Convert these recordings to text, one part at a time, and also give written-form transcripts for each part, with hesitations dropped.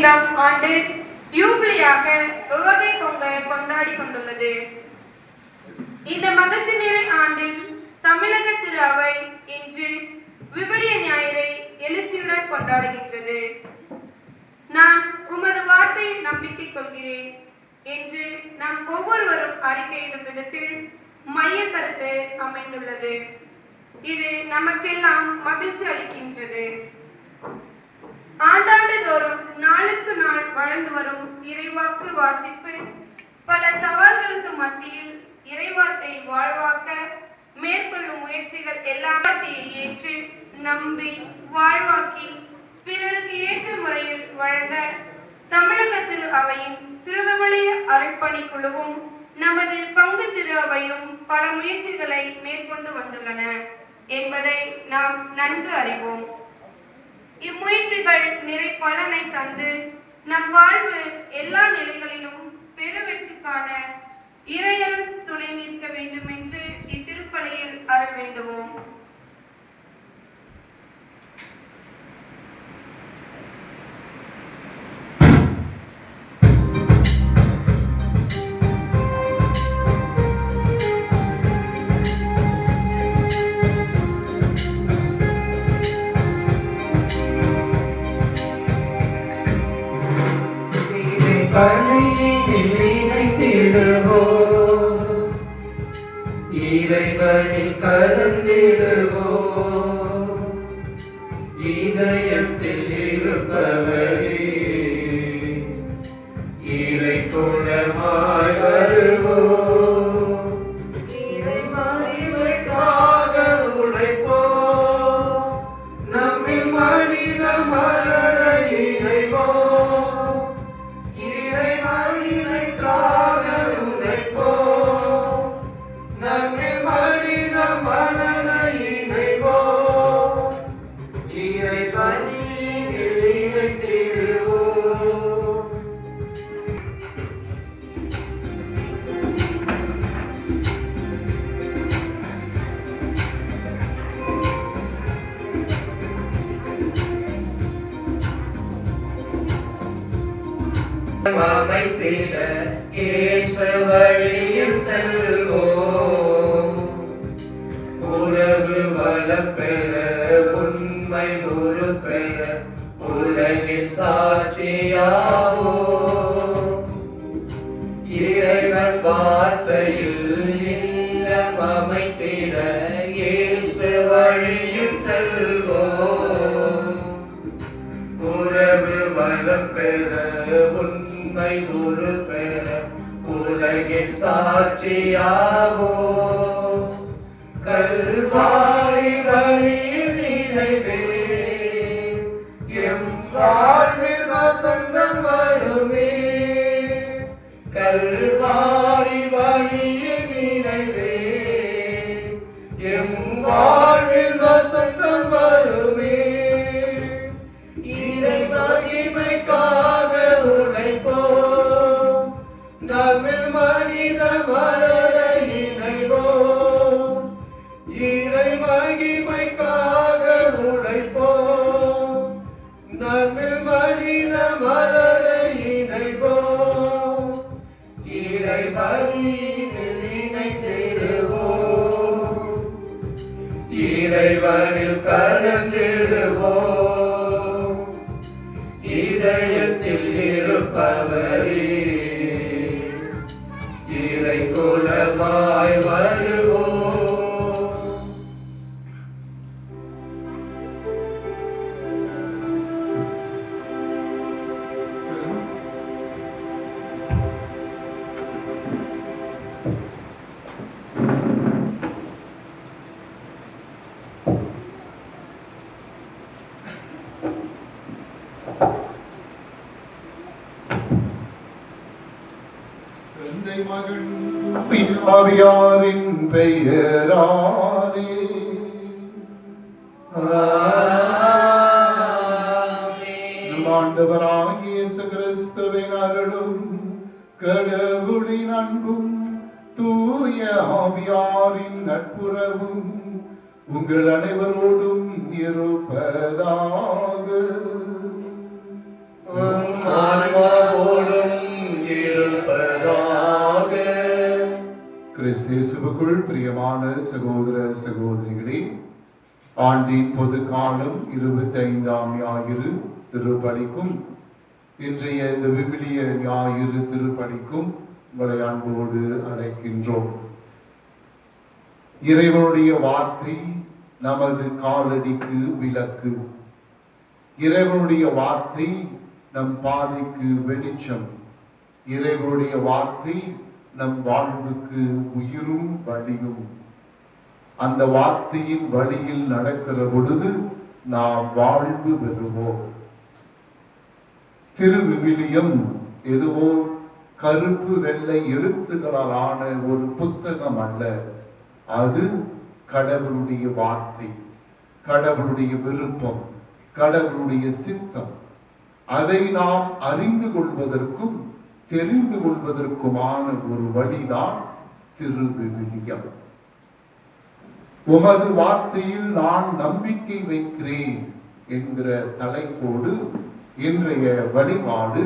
15ஆம் ஆண்டு யூபிலியாக உவகை பொங்க கொண்டாடி கொண்டுள்ளது. இந்த மகிழ்ச்சி நிறை ஆண்டில் தமிழக திரு அவை இன்று விவிலிய ஞாயிறை எழுச்சியுடன் கொண்டாடுகின்றது. நான் உமது வார்த்தையில் நம்பிக்கை கொள்கிறேன் என்று நாம் ஒவ்வொருவரும் அறிக்கையிடும் விதத்தில் மைய கருத்து அமைந்துள்ளது. இது நமக்கெல்லாம் மகிழ்ச்சி அளிக்கின்றது. ஆண்டாண்டு தோறும் நாளுக்கு நாள் வளர்ந்து வரும் இறைவாக்கு வாசிப்பு பல சவால்களுக்கு மத்தியில் இறைவார்த்தை வாழ்வாக்க மேற்கொள்ளும் முயற்சிகள் எல்லாவற்றையை ஏற்று நம்பி வாழ்வாக்கி பிறருக்கு ஏற்ற முறையில் வழங்க தமிழக திரு அவையின் திருவிவிலிய அருட்பணி குழுவும் நமது பங்கு திரு அவையும் பல முயற்சிகளை மேற்கொண்டு வந்துள்ளன என்பதை நாம் நன்கு அறிவோம். இம்முயற்சிகள் நிறை பலனை தந்து நம் வாழ்வு எல்லா நிலைகளிலும் பெருவெற்றிக்கான இறையருள் துணை நிற்க வேண்டும் என்று இத்திருப்பலியில் அருள் வேண்டுவோம். இறைவனில் கலந்திடுவோம், இதயத்தில் இருப்பவரே இறை குணமாய் வருவோம். இறைமறிவுக்காக உழைப்போம், நம்மில் மனித மலர இணைவோம். இறைமறிவுக்காக உழைப்போம், நம்மில் மனித மலர இணைவோம். இறை பலியில் இணைந்திடுவோம். அமைப்பிட இயேசு வழியில் செல்வோம், உறவு வளப்பெற உண்மை குரு பெற உலகில் சாட்சியாவோம். இறைவன் வார்த்தையில் இல்லம் அமைப்பிட இயேசு வழியில் செல்வோம், உறவு வளப்பெற உண்மை குரு பெற உலகில் சாட்சியாவோம். கல்வாரி வழியில் நினைவே எம் வாழ்வில் வசந்தம் வருமே. கல்வாரி வழியில் நினைவே எம் வாழ்வில் வசந்தம் வருமே. இறை மகிமைக்காக உழைப்போம், நம்மில் மனித மலர இணைவோம். இறை மகிமைக்காக உழைப்போம், நம்மில் மனித மலர இணைவோம். இறை பலியில் இணைந்திடுவோம், இறைவனில் கலந்திடுவோம். இதயத்தில் இருப்பவரே இறை குலமாய் வருவோம். தந்தை மகன் ஆவியாரின் பெயராலே நம் ஆண்டவராகிய இயேசு கிறிஸ்துவின் அருளும் கடவுளின் அன்பும் தூய ஆவியாரின் நட்புறவும் உங்கள் அனைவரோடும் இருப்பதாக. கிறிஸ்து இயேசுவுக்குள் பிரியமான சகோதர சகோதரிகளே, ஆண்டின் பொது காலம் 25ஆம் ஞாயிறு திருப்பலிக்கும் இன்றைய இந்த விவிலிய ஞாயிறு திருப்பலிக்கும் உங்களை அன்போடு அழைக்கின்றோம். இறைவனுடைய வார்த்தை நமது காலடிக்கு விளக்கு. இறைவனுடைய வார்த்தை நம் பாதைக்கு வெளிச்சம். இறைவனுடைய வார்த்தை நம் வாழ்வுக்கு உயிரும் வழியும். அந்த வார்த்தையின் வழியில் நடக்கிற பொழுது நாம் வாழ்வு பெறுவோம். திருவிவிலியம் எதுவோ கருப்பு வெள்ளை எழுத்துக்களாலான ஒரு புத்தகம் அல்ல. அது கடவுளுடைய வார்த்தை, கடவுளுடைய விருப்பம், கடவுளுடைய சித்தம். அதை நாம் அறிந்து கொள்வதற்கும் தெரிந்து கொள்வதற்குமான ஒரு வழிதான் திருவிவிலியம். உமது வார்த்தையில் நான் நம்பிக்கை வைக்கிறேன் என்கிற தலைப்போடு இன்றைய வழிபாடு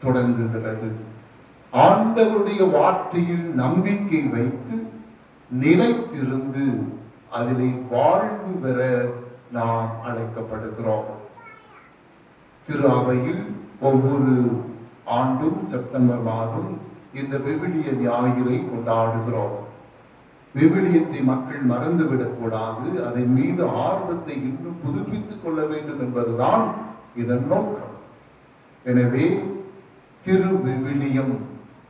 தொடங்குகிறது. ஆண்டவருடைய வார்த்தையில் நம்பிக்கை வைத்து நிலைத்திருந்து அதிலே வாழ்வு பெற நாம் அழைக்கப்படுகிறோம். திரு அவையில் ஒவ்வொரு ஆண்டும் செப்டம்பர் மாதம் இந்த விவிலிய ஞாயிறை கொண்டாடுகிறோம். விவிலியத்தை மக்கள் மறந்துவிடக் கூடாது, அதன் மீது ஆர்வத்தை இன்னும் புதுப்பித்துக் கொள்ள வேண்டும் என்பதுதான் இதன் நோக்கம். எனவே திருவிவிலியம்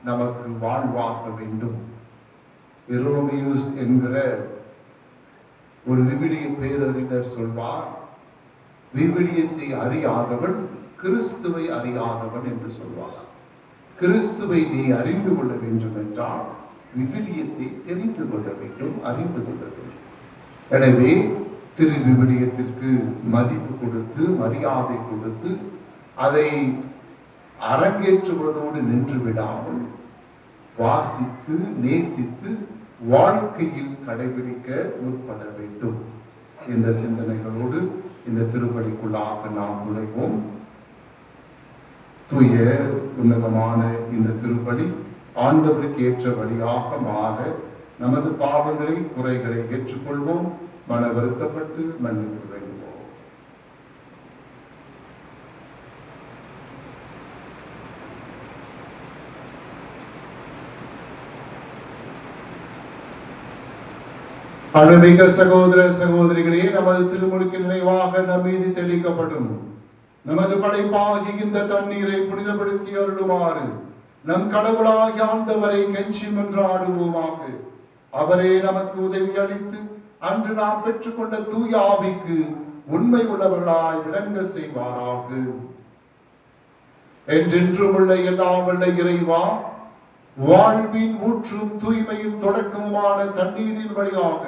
நமக்கு வாழ்வாக வேண்டும். எரோமியூஸ் என்கிற ஒரு விவிலிய பேரறிஞர் சொல்வார், விவிலியத்தை அறியாதவன் கிறிஸ்துவை அறியாதவன் என்று சொல்வார். கிறிஸ்துவை நீ அறிந்து கொள்ள வேண்டும் என்றால் விவிலியத்தை தெரிந்து கொள்ள வேண்டும், அறிந்து கொள்ள வேண்டும். எனவே திருவிவிலியத்திற்கு மதிப்பு கொடுத்து மரியாதை கொடுத்து அதை அரங்கேற்றுவதோடு நின்று விடாமல் வாசித்து நேசித்து வாழ்க்கையில் கடைபிடிக்க முற்பட வேண்டும். இந்த சிந்தனைகளோடு இந்த திருப்பலிக்குள்ளாக நாம் நுழைவோம். தூய உன்னதமான இந்த திருப்பலி ஆண்டவருக்கு ஏற்ற வழியாக மாற நமது பாவங்களை குறைகளை ஏற்றுக்கொள்வோம். மன வருத்தப்பட்டு மன்னிப்பு வேண்டுவோம். அனுமிக சகோதர சகோதரிகளே, நமது திருமுழுக்கு நினைவாக நம் மீது தெளிக்கப்படும் நமது படைப்பாகி இந்த தண்ணீரை புனிதப்படுத்தி அருளுமாறு நம் கடவுளாகிய ஆண்டவரை கெஞ்சி மன்றாடுவோமாக. அவரே நமக்கு உதவி அளித்து அன்று நாம் பெற்றுக்கொண்ட தூய ஆவிக்கு உண்மை உள்ளவர்களாய் விளங்க செய்வாராக. என்றென்றும் உள்ள எல்லாம் வல்ல இறைவா, வாழ்வின் ஊற்றும் தூய்மையின் தொடக்கமுமான தண்ணீரின் வழியாக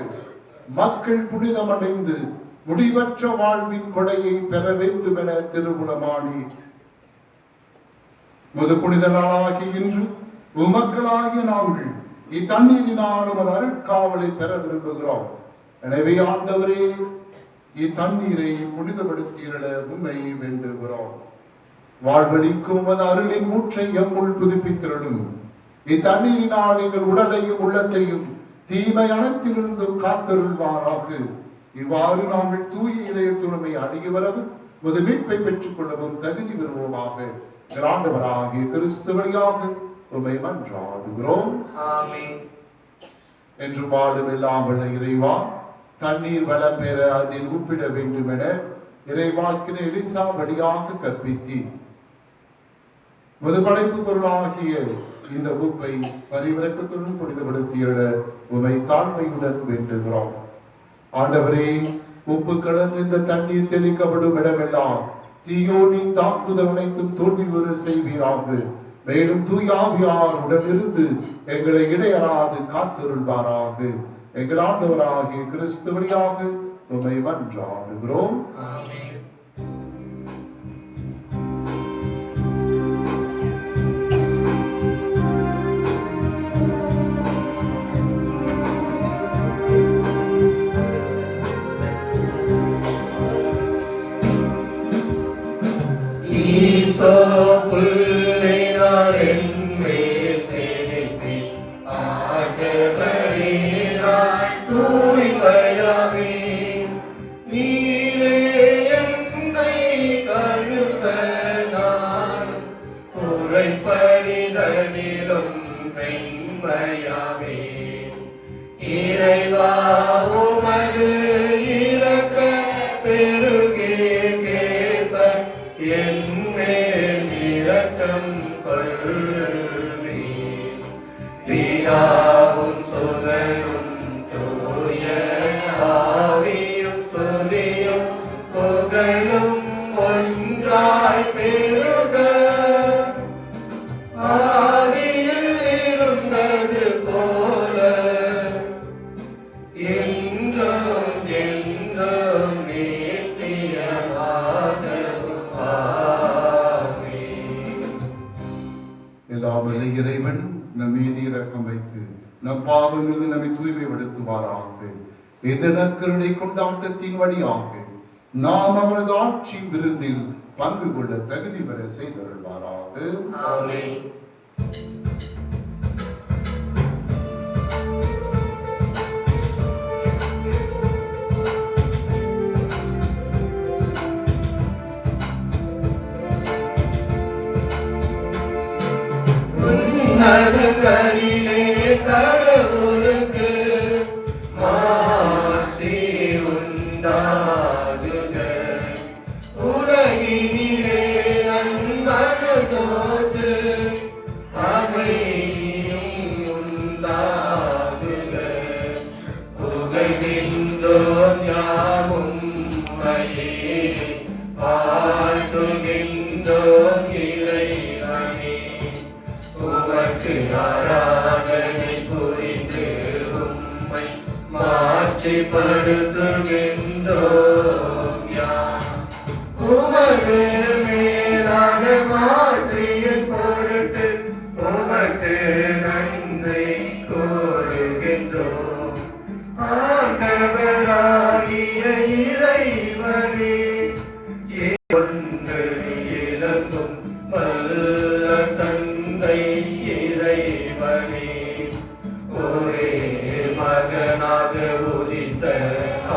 மக்கள் புனிதமடைந்து முடிவற்ற வாழ்வின் கொடையை பெற வேண்டும் என திருவுளமானி முது புனித நாளாகி இன்று உமக்களாகிய நாங்கள் இத்தண்ணீரினால் உமது அருட்காவலை பெற விரும்புகிறோம். எனவே ஆண்டவரே, இத்தண்ணீரை புனிதப்படுத்தியிருள உம்மை வேண்டுகிறோம். வாழ்வழிக்கும் உமது அருளின் ஊற்றை எம்முள் புதுப்பித்திருளும். இத்தண்ணீரினால் எங்கள் உடலையும் உள்ளத்தையும் தீமை அனைத்திலிருந்தும் காத்தருள்வாராக. இவ்வாறு நாங்கள் தூய இதயத்துடமை அணுகி வரவும் முது மீட்பை பெற்றுக் கொள்ளவும் தகுதி பெறுவோமாக. ஆண்டவராகிய கிறிஸ்து வழியாக உம்மை மன்றாடுகிறோம். ஆமென். என்று வாழும் எல்லாம் வல்ல இறைவா, தண்ணீர் வளம் பெற அதில் உப்பிட வேண்டும் என இறைவாக்கின எலிசா வழியாக கற்பித்தி முதுபடைப்பு பொருளாகிய இந்த உப்பை பரிவிரக்கத்துடன் புனிதப்படுத்தியிட உம்மை தாழ்மையுடன் வேண்டுகிறோம். ஆண்டவரே, உப்பு கலந்து இந்த தண்ணீர் தெளிக்கப்படும் இடமெல்லாம் தீயோனின் தாக்குதல் அனைத்தும் தோல்வி வர செய்வீராக. மேலும் தூயாவியார் உடனிருந்து எங்களை இடையறாது காத்திருள்வாராக. எங்கள் ஆண்டவராகிய கிறிஸ்து வழியாக உம்மை மன்றாடுகிறோம். ஆமென். ஈசோ புல்லை நான் என்மேல் தெளிப்பேன். ஆண்டவரே மேல் இரக்கம் கொள்வி. பிதாவும் சுதனும் தூய ஆவியும் ஸ்துதியும் புகழும் ஒன்றாய் பெருக. ஆதியில் இருந்தது போல என்றும் என்றும் நித்தியமாகவும் ஆமென். எல்லாம் வல்ல இறைவன் நம் மீது இரக்கம் வைத்து நம் பாவங்களிலிருந்து நம்மை தூய்மைப்படுத்துவாராக. இந்த நற்கருணை கொண்டாட்டத்தின் வழியாக நாம் அவரது ஆட்சி விருந்தில் பங்கு கொள்ள தகுதி பெற செய்தருள்வாராக. ஆமென். உன்னதங்களிலே கடவுளுக்கு மாட்சி உண்டாகுக. உலகினிலே நன்மனு தோற்று அமைதி உண்டாகுக. புகழ்கின்றோம் யாவும் உம்மையே, வாழ்த்துகின்றோம் இறைவனே. உமக்கு ஆராதனை புரிந்து உம்மை மாட்சிப்படுத்துகின்றோம் யாம். உமது மேலான மாட்சியின் பொருட்டு உமக்கு நன்றி கூறுகின்றோம். ஆண்டவராகிய இறைவனே, ஒன்று இலங்கும் வல்ல தந்தை இறைவனே, ஒரே மகனாக உதித்த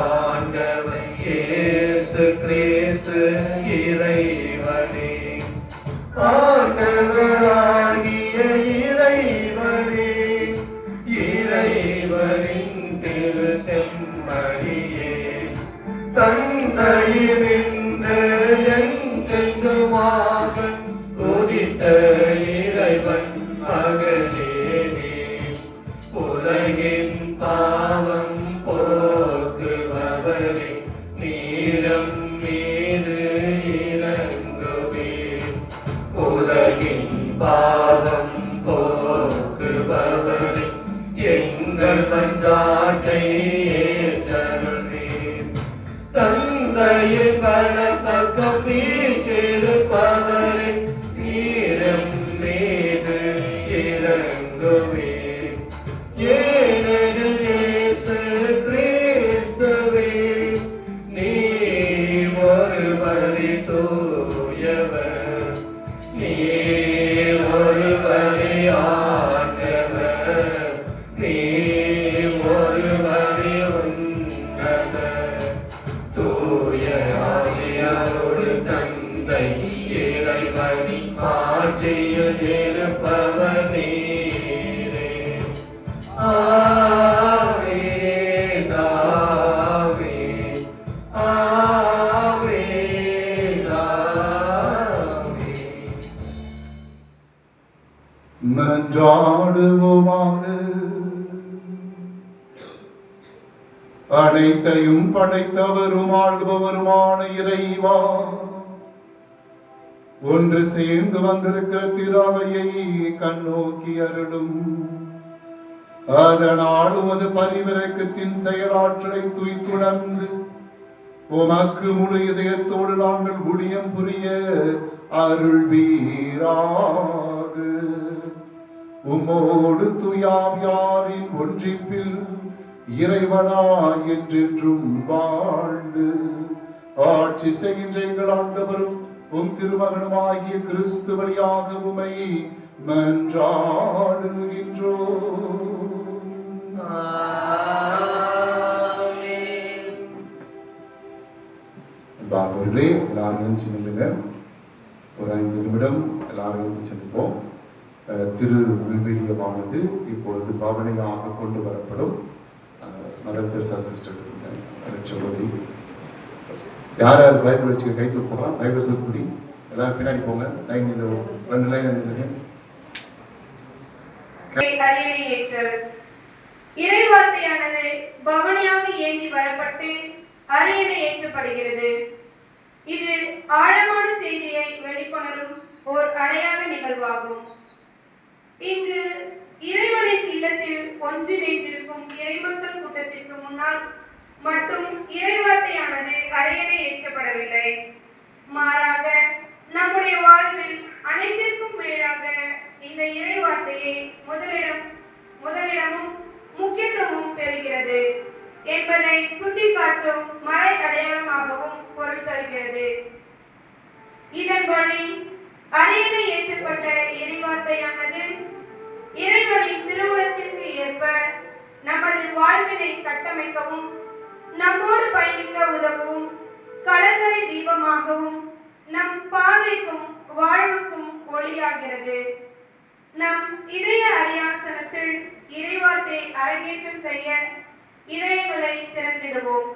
ஆண்டவர் இயேசு கிறிஸ்து இறைவனே. ஆண்டவராகிய இறைவனே, இறைவனின் திரு செம்மறியே, தந்தையினின்று என்றென்றுமாக உதித்த இறைவன் மகனே நீ. உலகின் பாவம் போக்குபவரே, நீரம் மீது இறங்குவீர். உலகின் பாவம் போக்குபவரே, எங்கள் மன்றாட்டை ஏற்றருள்வீர். தந்தையின் வலப்பக்கம் வீற்றிருப்பவரே, நீரம் மீது இறங்குவீர். ஏனெனில் இயேசு கிறிஸ்துவே, நீர் ஒருவரே தூயவர், நீர் ஒருவரே ஆண்டவர், நீர் ஒருவரே உன்னதர். தூய ஆவியோடு தந்தை இறைவனி ஆட்சியில் இருப்பவர் நீரே. ஆமென், ஆமென், ஆமென், ஆமென். மன்றாடுவோமாக. அனைத்தையும் படைத்தவரும் ஆள்பவருமான இறைவா, ஒன்று சேர்ந்து வந்திருக்கிற திராவையை கண்ணோக்கி அருளும். அதனால் உமது பரிவிரக்கத்தின் செயலாற்றலை தூய்த்துணர்ந்து உமக்கு முழு இதயத்தோடு நாங்கள் ஊழியம் புரிய அருள்வீராக. உம்மோடு துயாவியாரின் ஒன்றிப்பில் இறைவனாய் என்றென்றும் வாழ்ந்து ஆட்சி செய்கின்ற எங்கள் ஆண்டவரும் உம் திருமகனுமாகிய கிறிஸ்து வழியாக உம்மை மன்றாடுகின்றோம். அன்பானவர்களே, எல்லாரும் சின்ன ஒரு 5 நிமிடம் எல்லாரும் செல்வோம். திரு விவிலியமானது இப்பொழுது பவனியாக கொண்டு வரப்படும். மதர் சிஸ்டர் சகோதரி யார் யார் பைபிள் வச்சு கை தூக்கலாம், பைபிள் தூக்குடி எல்லாரும் பின்னாடி போங்க. லைன் இந்த 2 லைன் இருந்துங்க. அரியணை ஏற்றல். இறைவார்த்தையானது பவனியாக ஏந்தி வரப்பட்டு அரியணை ஏற்றப்படுகிறது. இது ஆழமான செய்தியை வெளிக்கொணரும் ஓர் அடையாள நிகழ்வாகும். இங்கு இறைவனின் இல்லத்தில் ஒன்றிணைந்திருக்கும் இறைமக்கள் கூட்டத்திற்கு முன்னால் மட்டும் இறைவார்த்தையானது அரியணை ஏற்றப்படவில்லை. மாறாக நம்முடைய வாழ்வில் அனைத்திற்கும் மேலாக இந்த இறைவார்த்தையை முதலிடமும் முக்கியத்துவமும் பெறுகிறது என்பதை சுட்டிக்காட்டும் மறை அடையாளமாகவும் பொருள் தருகிறது. இதன் வழி அரியணை ஏற்றப்பட்ட இறைவார்த்தையானது இறைவனின் திருவுளத்திற்கு ஏற்ப நமது வாழ்வினை கட்டமைக்கவும் நம்மோடு பயணிக்க உதவும் கலங்கரை தீபமாகவும் நம் பாதைக்கும் வாழ்வுக்கும் ஒளியாகிறது. நம் இதய அரியாசனத்தில் இறைவார்த்தை அரங்கேற்றம் செய்ய இதயங்களை திறந்திடுவோம்.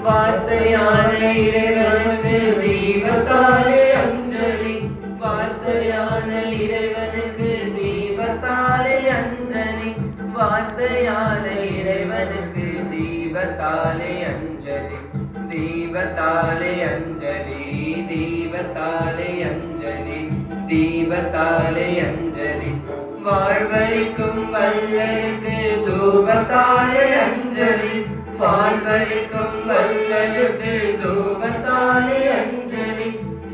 வார்த்தையான இறைவனுக்கு தீபத்தாலே அஞ்சலி. வார்த்தையான இறைவனுக்கு தீபத்தாலே அஞ்சலி. வார்த்தையான இறைவனுக்கு தீபத்தாலே அஞ்சலி. தீபத்தாலே அஞ்சலி. தீபத்தாலே அஞ்சலி. தீபத்தாலே அஞ்சலி. வாழ்வழிக்கும் வல்லலுக்கு தூபத்தாலே அஞ்சலி. வாழ்வழிக்கும் வல்லலுக்கு தூபத்தாலே அஞ்சலி.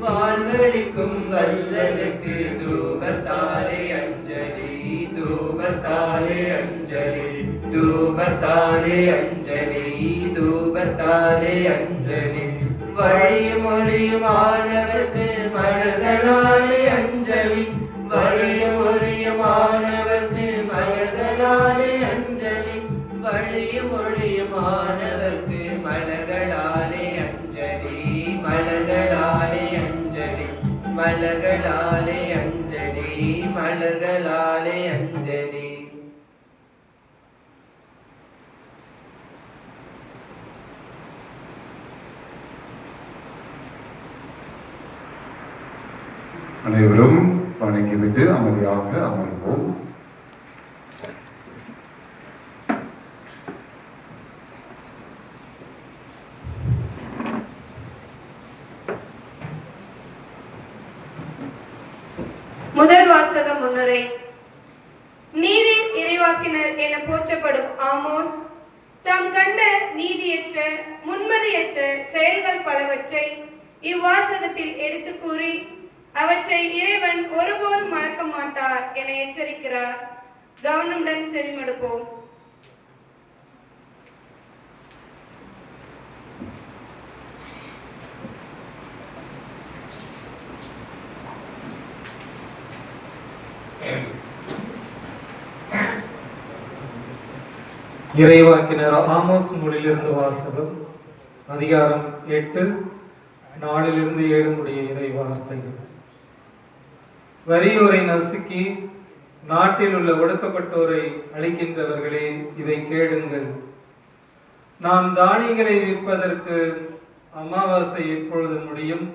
வாழ்வழிக்கும் வல்லலுக்கு தூபத்தாலே அஞ்சலி. தூபத்தாலே அஞ்சலி. தூபத்தாலே அஞ்சலி. தீபத்தாலே அஞ்சலி. வழியும் ஒளியுமானவர்க்கு மலர்களாலே அஞ்சலி. வழியும் ஒளியுமானவர்க்கு மலர்களாலே அஞ்சலி. வழியும் ஒளியுமானவர்க்கு மலர்களாலே அஞ்சலி. மலர்களாலே அஞ்சலி. மலர்களாலே அஞ்சலி. மலர்களாலே அஞ்சலி. அனைவரும் வணங்கிவிட்டு அமைதியாக அமர்வோம். முதல் வாசக முன்னுரை. நீதியின் இறைவாக்கினர் என போற்றப்படும் ஆமோஸ் தாம் கண்ட நீதியற்ற முன்மதியற்ற செயல்கள் பலவற்றை இவ்வாசகத்தில் எடுத்து கூறி அவற்றை இறைவன் ஒருபோதும் மறக்க மாட்டார் என எச்சரிக்கிறார். கவனமுடன் செவிமடுப்போம். இறைவாக்கினர் ஆமோஸ் நூலிலிருந்து வாசகம். அதிகாரம் 8 4 7 இறை வார்த்தைகள். வறியோரை நசுக்கி நாட்டில் உள்ள ஒடுக்கப்பட்டோரை அழிக்கின்றவர்களே, இதை கேளுங்கள். நாம் தானியங்களை விற்பதற்கு அமாவாசை எப்பொழுது முடியும்?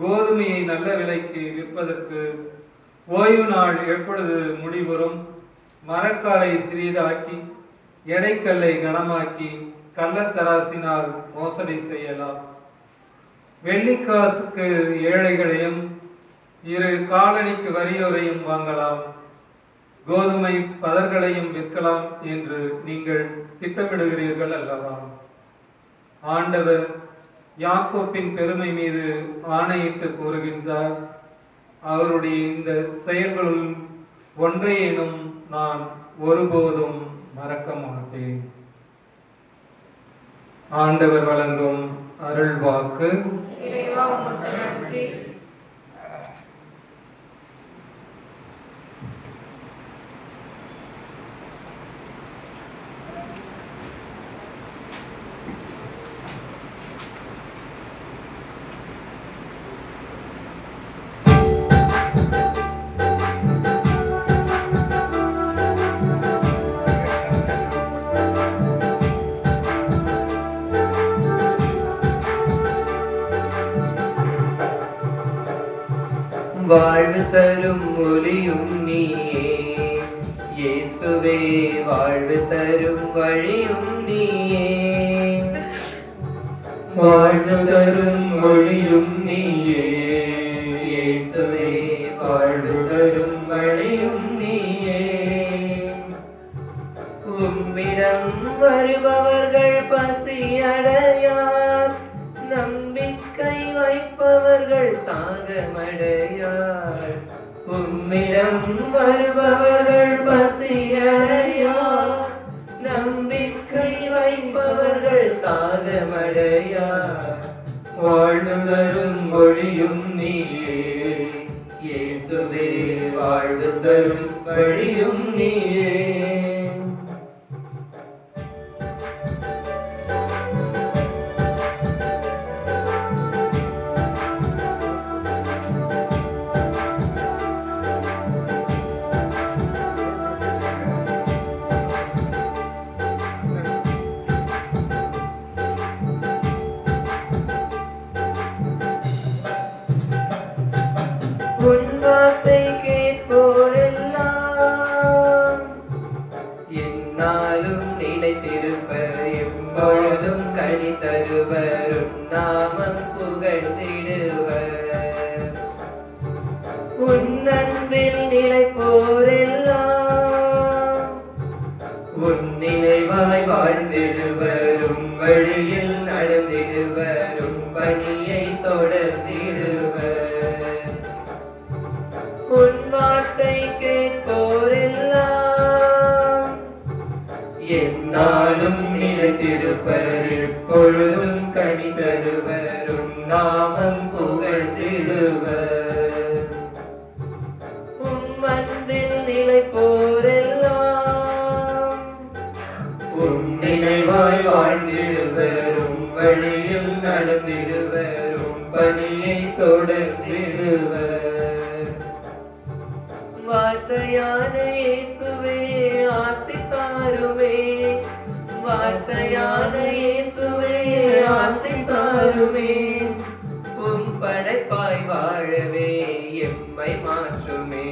கோதுமையை நல்ல விலைக்கு விற்பதற்கு ஓய்வு நாள் எப்பொழுது முடிவுறும்? மரக்காலை சிறிதாக்கி எடைக்கல்லை கனமாக்கி கள்ளத்தராசினால் மோசடி செய்யலாம். வெள்ளிக்காசுக்கு ஏழைகளையும் 2 காலணிக்கு வறியோரையும் வாங்கலாம். கோதுமை பதர்களையும் விற்கலாம் என்று நீங்கள் திட்டமிடுகிறீர்கள் அல்லவா? ஆண்டவர் யாக்கோப்பின் பெருமை மீது ஆணையிட்டு கூறுகின்றார், அவருடைய இந்த செயல்களுள் ஒன்றையேனும் நான் ஒருபோதும் மறக்க மாட்டேன். ஆண்டவர் வழங்கும் அருள் வாக்கு. இறைவா உமக்கு நன்றி. வாழ்வு தரும் ஒளியும் நீயே இயேசுவே, வாழ்வு தரும் வழியும் நீயே. வாழ்வு தரும் ஒளியும் நீயே இயேசுவே, வாழ்வு தரும் வழியும் நீயே. உம்மிடம் வருபவர்கள் பசியடையார், நம்பிக்கை வைப்பவர்கள் தாகமடையார். உம்மிடம் வருபவர்கள் பசியடையார், நம்பிக்கை வைப்பவர்கள் தாகமடையார். வாழ்வு தரும் ஒளியும் நீயே இயேசுவே, வாழ்வு தரும் வழியும் நீயே. உன் வார்த்தை கேட்போரெல்லாம் என்னாலும் நிலைத்திருப்பர், எப்பொழுதும் கனி தருவர், உன் நாமம் புகழ்ந்திடுவர். உன் அன்பில் நிலைப்போரெல்லாம் உன் நினைவாய் வாழ்ந்திடுவர், உன் வழியில் நடந்திடுவர், உன் பணியை தொடர்ந்திடுவர். உன் வார்த்தை கேட்போரெல்லாம் என்னாலும் நிலைத்திருப்பர், எப்பொழுதும் கனி தருவரும் நாமம் புகழ்ந்திடுவர். உம்மன்பில் நிலைப்போரெல்லாம் உம் நினைவாய் வாழ்ந்திடுவரும் வழியில் நடந்திடுவரும் பணியை தொடர்ந்திடுவர். வார்த்தையான இயேசுவே ஆசித்தாருமே, வார்த்தையான இயேசுவே ஆசித்தாருமே, உம் படைப்பாய் வாழவே எம்மை மாற்றுமே,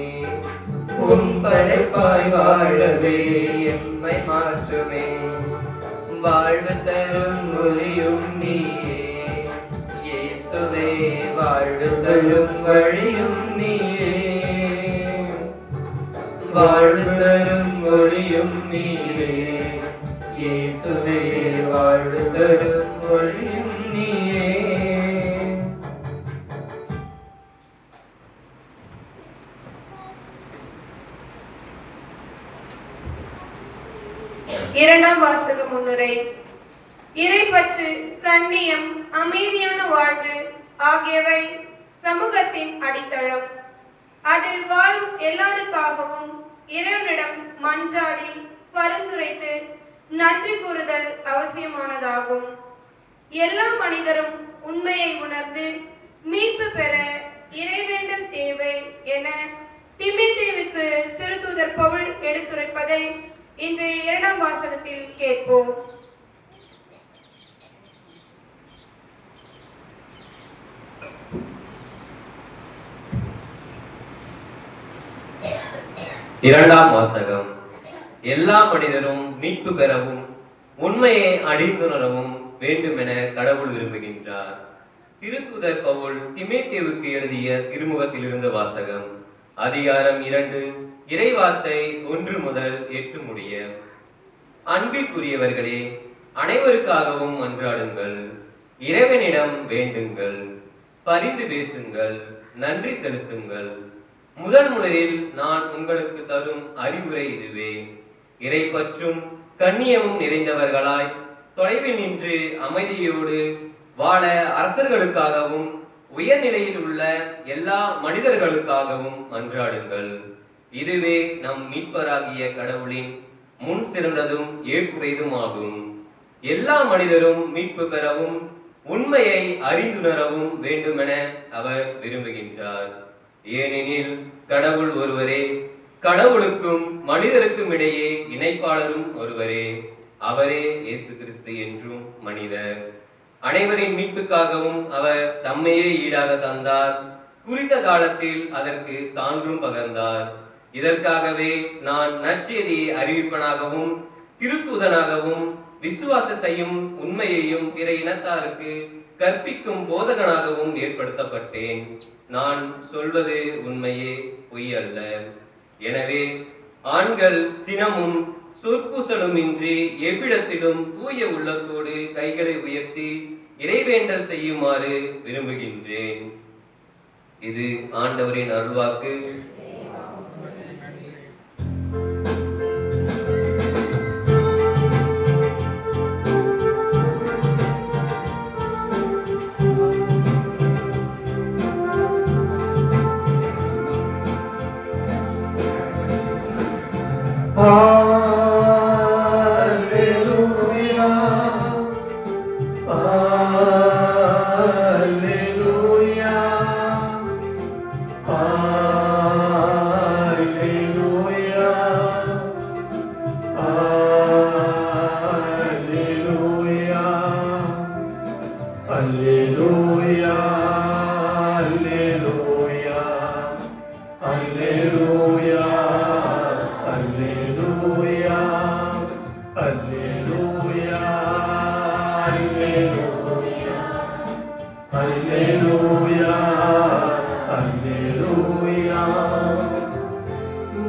உம் படைப்பாய் வாழவே எம்மை மாற்றுமே. வாழ்வு தரும் ஒளியும் நீயே இயேசுவே, வாழ்வு தரும் வழியும் நீயே, வாழ்வு தரும் ஒளியும் நீயே இயேசுவே, வாழ்வு தரும் ஒளியும் நீயே. இரண்டாம் வாசக முன்னுரை. இறைப்பற்று, கண்ணியம், அமைதியான வாழ்வு ஆகியவை சமூகத்தின் அடித்தளம். அதில் வாழும் எல்லாருக்காகவும் இறைவனிடம் மன்றாடி பரிந்துரைத்து நன்றி கூறுதல் அவசியமானதாகும். எல்லா மனிதரும் உண்மையை உணர்ந்து மீட்பு பெற இறைவேண்டல் தேவை என தீமோத்தேயுவுக்கு திருத்தூதர் பவுல் எடுத்துரைப்பதை இன்றைய இரண்டாம் வாசகத்தில் கேட்போம். இரண்டாம் வாசகம். எல்லா மனிதரும் மீட்பு பெறவும் உண்மையை அறிந்துணரவும் வேண்டுமென கடவுள் விரும்புகின்றார். திருத்தூதர் பவுல் தீமோத்தேயுவுக்கு எழுதிய திருமுகத்திலிருந்து வாசகம். அதிகாரம் 2, இறைவார்த்தை 1 முதல் 8 முடிய. அன்பிற்குரியவர்களே, அனைவருக்காகவும் மன்றாடுங்கள், இறைவனிடம் வேண்டுங்கள், பரிந்து பேசுங்கள், நன்றி செலுத்துங்கள். முதலில் நான் உங்களுக்கு தரும் அறிவுரை இதுவே: இறைப்பற்றும் கண்ணியமும் நிறைந்தவர்களாய் தொலைவில் நின்று அமைதியோடு வாழ அரசர்களுக்காகவும் உயர்நிலையில் உள்ள எல்லா மனிதர்களுக்காகவும் மன்றாடுங்கள். இதுவே நம் மீட்பராகிய கடவுளின் முன் சிறந்ததும் ஏற்புடையதும் ஆகும். எல்லா மனிதரும் மீட்பு பெறவும் உண்மையை அறிந்துணரவும் வேண்டுமென அவர் விரும்புகின்றார். ஏனெனில் கடவுள் ஒருவரே, கடவுளுக்கும் மனிதருக்கும் இடையே இணைப்பாளரும் ஒருவரே, அவரே இயேசு கிறிஸ்து என்றும் மனிதர். அனைவரின் மீட்புக்காகவும் அவர் தம்மையே ஈடாக தந்தார். குறித்த காலத்தில் அதற்கு சான்றும் பகர்ந்தார். இதற்காகவே நான் நற்செய்தியை அறிவிப்பனாகவும் திருத்தூதனாகவும் விசுவாசத்தையும் உண்மையையும் பிற இனத்தாருக்கு கற்பிக்கும் போதகனாகவும் ஏற்படுத்தப்பட்டேன். நான் சொல்வது உண்மையே, பொய் அல்ல. எனவே ஆண்கள் சினமும் சொற்பூசலுமின்றி எவ்விடத்திலும் தூய உள்ளத்தோடு கைகளை உயர்த்தி இறைவேண்டல் செய்யுமாறு விரும்புகின்றேன். இது ஆண்டவரின் அருள்வாக்கு.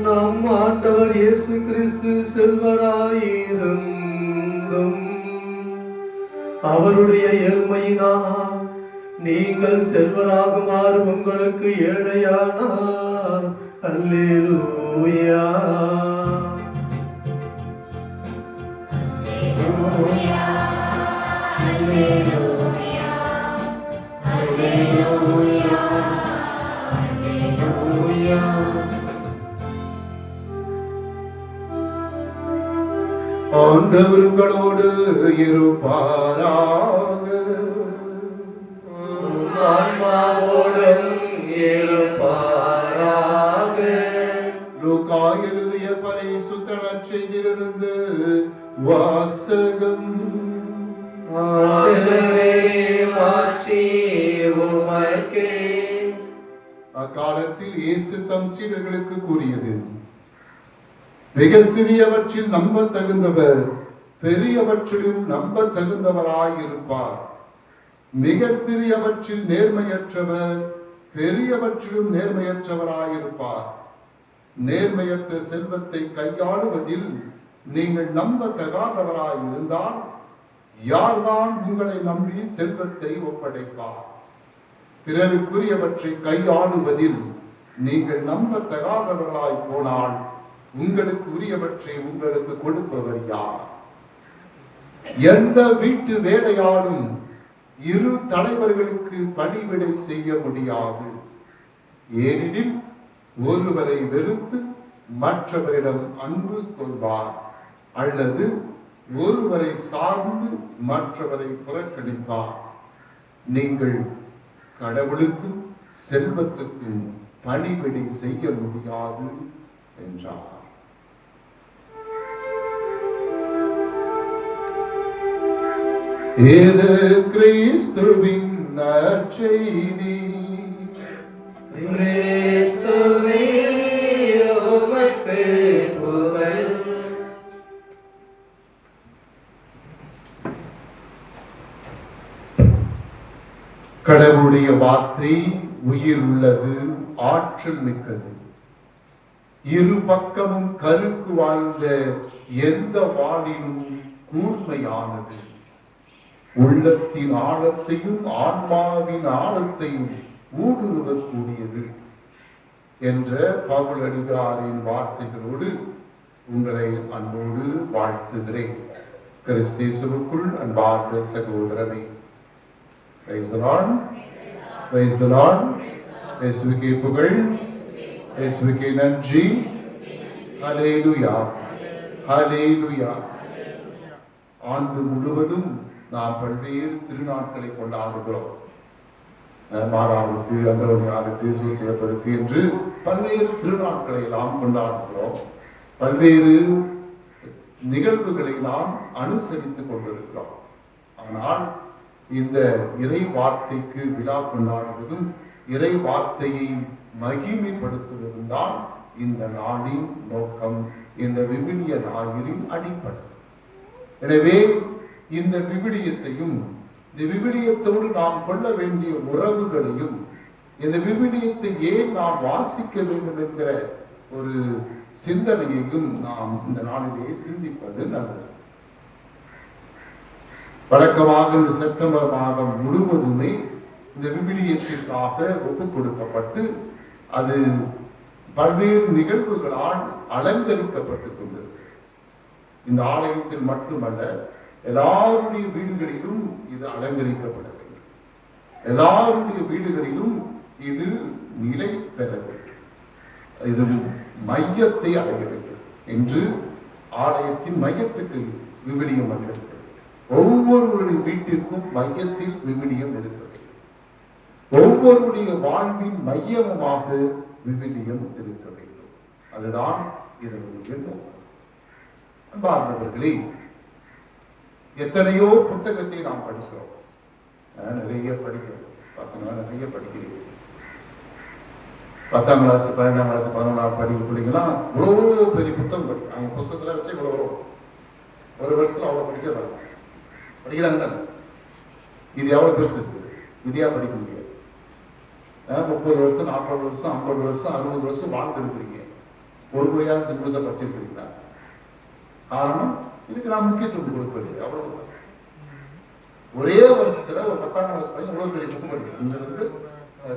நம் ஆண்டவர் இயேசு கிறிஸ்து செல்வராயிருந்தும் அவருடைய ஏழ்மையினால் நீங்கள் செல்வராகுமாறு உங்களுக்கு ஏழையானார். அல்லேலூயா. ஆண்டவர் உங்களோடு இருப்பாராக. ஆன்மாவோடும் இருப்பாராக. லூக்கா எழுதிய பரிசுத்த நற்செய்தியிலிருந்து வாசகம். ஆண்டவரே, மாட்சி உமக்கே. அக்காலத்தில் இயேசு தம் சீடர்களுக்கு கூறியது, மிக சிறியவற்றில் நம்ப தகுந்தவர் பெரியவற்றிலும் நம்ப தகுந்தவராயிருப்பார். மிக சிறியவற்றில் நேர்மையற்றவர் பெரியவற்றிலும் நேர்மையற்றவராயிருப்பார். நேர்மையற்ற செல்வத்தை கையாளுவதில் நீங்கள் நம்ப தகாதவராயிருந்தால் யார்தான் உங்களை நம்பி செல்வத்தை ஒப்படைப்பார்? பிறருக்குரியவற்றை கையாளுவதில் நீங்கள் நம்ப தகாதவர்களாய் போனால் உங்களுக்கு உரியவற்றை உங்களுக்கு கொடுப்பவர் யார்? எந்த வீட்டு வேலையாலும் இரு தலைவர்களுக்கு பணிவிடை செய்ய முடியாது. ஏனெனில் ஒருவரை வெறுத்து மற்றவரிடம் அன்பு கொள்வார், அல்லது ஒருவரை சார்ந்து மற்றவரை புறக்கணிப்பார். நீங்கள் கடவுளுக்கும் செல்வத்துக்கும் பணிவிடை செய்ய முடியாது என்றார். இது கிறிஸ்துவின் நற்செய்தி. கிறிஸ்துவே, உமக்கு புகழ். கடவுளுடைய வார்த்தை உயிர் உள்ளது, ஆற்றல் மிக்கது. இரு பக்கமும் கருக்கு வாய்ந்த எந்த வாளிலும் கூர்மையானது. உள்ளத்தின் ஆழத்தையும் ஆன்மாவின் ஆழத்தையும் ஊடுருவக்கூடியது என்ற பவுலடிகளாரின் வார்த்தைகளோடு உங்களை அன்போடு வாழ்த்துகிறேன். கிறிஸ்தேசுவுக்குள் அன்பார்ந்த சகோதரமே, Praise the Lord. Praise the Lord. இயேசுவுக்கே புகழ், இயேசுவுக்கே நன்றி. ஹல்லேலூயா, ஹல்லேலூயா. ஆண்டு முழுவதும் நாம் பல்வேறு திருநாட்களை கொண்டாடுகிறோம். மாறாவுக்கு, அந்தோனியாருக்கு, சூசேப்பருக்கு என்று பல்வேறு திருநாட்களை நாம் கொண்டாடுகிறோம். பல்வேறு நிகழ்வுகளை நாம் அனுசரித்துக் கொண்டிருக்கிறோம். ஆனால் இந்த இறை வார்த்தைக்கு விழா கொண்டாடுவதும் இறை வார்த்தையை மகிமைப்படுத்துவதும் தான் இந்த நாளின் நோக்கம், இந்த விவிலிய ஞாயிறின் அடிப்படை. எனவே இந்த விவிலியத்தையும், இந்த விவிலியத்தோடு நாம் கொள்ள வேண்டிய உறவுகளையும், இந்த விவிலியத்தை ஏன் நாம் வாசிக்க வேண்டும் என்கிற ஒரு சிந்தனையையும் நாம் இந்த நாளிலேயே சிந்திப்பது நல்லது. வழக்கமாக இந்த செப்டம்பர் மாதம் முழுவதுமே இந்த விவிலியத்திற்காக ஒப்புக் கொடுக்கப்பட்டு அது பல்வேறு நிகழ்வுகளால் அலங்கரிக்கப்பட்டுக் கொண்டது. இந்த ஆலயத்தில் மட்டுமல்ல, எல்லாருடைய வீடுகளிலும் இது அலங்கரிக்கப்பட வேண்டும். எல்லாருடைய வீடுகளிலும் இது நிலை பெற வேண்டும். இது மையத்தை அடைய வேண்டும் என்று ஆலயத்தின் மையத்துக்கு விவிலியம் வந்திருக்கிறது. ஒவ்வொருவருடைய வீட்டிற்கும் மையத்தில் விவிலியம் இருக்க வேண்டும். ஒவ்வொருடைய வாழ்வின் மையமாக விவிலியம் இருக்க வேண்டும். அதுதான் இதனுடைய நோக்கம். அன்பார்ந்தவர்களே, எத்தனையோ புத்தகத்தை நாம் படிக்கிறோம், நிறைய படிக்கிறோம், பசங்க நிறைய படிக்கிறீங்க. 10ஆம் கிளாஸ் 12ஆம் கிளாஸ் 11ஆம் படிக்கிற பிள்ளைங்களாம் இவ்வளோ பெரிய புத்தகம் படிக்கும். அவங்க புத்தகத்தில் வச்சு இவ்வளோ வரும், ஒரு வருஷத்துல அவ்வளோ படிச்சிடறாங்க, படிக்கிறாங்க தானே. இது எவ்வளோ பெருசு இருக்குது, இதையா படிக்க முடியாது. 30 வருஷம் 40 வருஷம் 50 வருஷம் 60 வருஷம் வாழ்ந்துருக்கிறீங்க, ஒரு முறையாக சிம்பிளஸாக படிச்சிருக்கிறீங்களா? காரணம், இதுக்கு நான் முக்கியத்துவம் கொடுப்பதில்லை, அவ்வளவுதான். ஒரே வருஷத்துல ஒரு 10ஆம் கிளாஸ் பையன் இவ்வளவு பெரிய புக்கு படிக்கும். இங்க இருந்து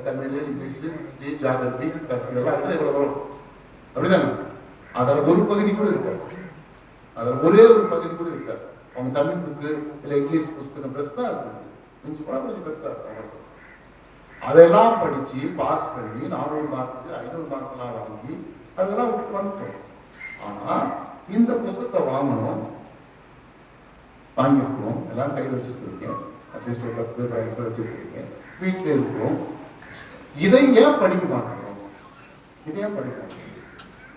தமிழ், இங்கிலீஷ், ஹிஸ்டரி, ஜியாகிரபி இதெல்லாம் இருக்குது, இவ்வளவு வரும், அப்படிதானே? அதில் ஒரு பகுதி கூட இருக்காது, அதில் ஒரே ஒரு பகுதி கூட இருக்காது. அவங்க தமிழ் புக்கு இல்லை இங்கிலீஷ் புஸ்தகம் பெருசு தான் இருக்கும், கொஞ்சம் பெருசா இருக்கும். அதெல்லாம் படிச்சு பாஸ் பண்ணி 400 மார்க்கு 500 மார்க்கெல்லாம் வாங்கி அதெல்லாம் விட்டு வந்துட்டோம். ஆனா இந்த புஸ்தகத்தை வாங்கியிருக்கிறோம், எல்லாம் கையில் வச்சிருக்கீங்க, அட்லீஸ்ட் ஒரு 10 பேர் 15 பேர் வச்சிருக்கீங்க, வீட்டில் இருக்கிறோம். இதை ஏன் படிக்க மாட்டோம்? இதை ஏன் படிக்க மாட்டோம்?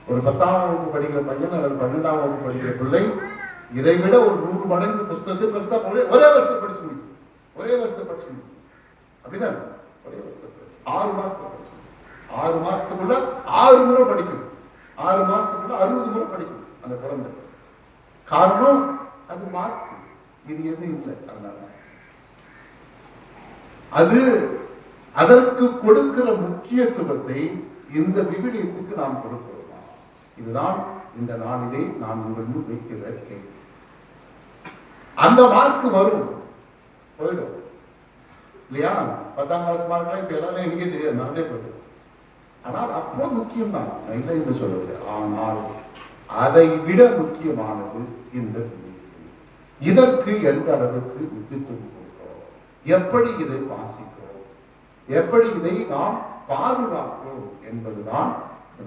ஒரு 10ஆம் வகுப்பு படிக்கிற பையன் அல்லது 12ஆம் வகுப்பு படிக்கிற பிள்ளை இதை விட ஒரு 100 மடங்கு புஸ்தகத்தை பெருசா ஒரே வருஷத்தை படிச்சு முடியும். அப்படிதான் ஒரே வருஷத்தை 6 மாசத்துல படிச்சு 6 மாசத்துக்குள்ள 6 முறை படிக்கும், 6 மாசத்துக்குள்ள 60 முறை படிக்கும் அந்த குழந்தை. காரணம் அது மார்க், இது எதுவும் இல்லை. அதனால அது அதற்கு கொடுக்கிற முக்கியத்துவத்தை இந்த விவிலியத்துக்கு நாம் கொடுக்கிறோம். இதுதான் இந்த நாளிலே நான் உங்கள் முன் வைக்கிற கேள்வி. அந்த மார்க் வரும் போயிடும் இல்லையா? 10ஆம் கிளாஸ் மார்க்லாம் இப்ப எல்லாரும் எனக்கே தெரியாது, நடந்தே போயிடும். ஆனால் அப்போ முக்கியம் தான், இல்லை என்று சொல்வது. ஆனால் அதை விட முக்கியமானது இந்த இதற்கு எந்த அளவுக்கு முக்கியத்துவம் கொடுக்கிறோம், எப்படி இதை வாசிக்கிறோம், எப்படி இதை நாம் பாதுகாக்கிறோம் என்பதுதான்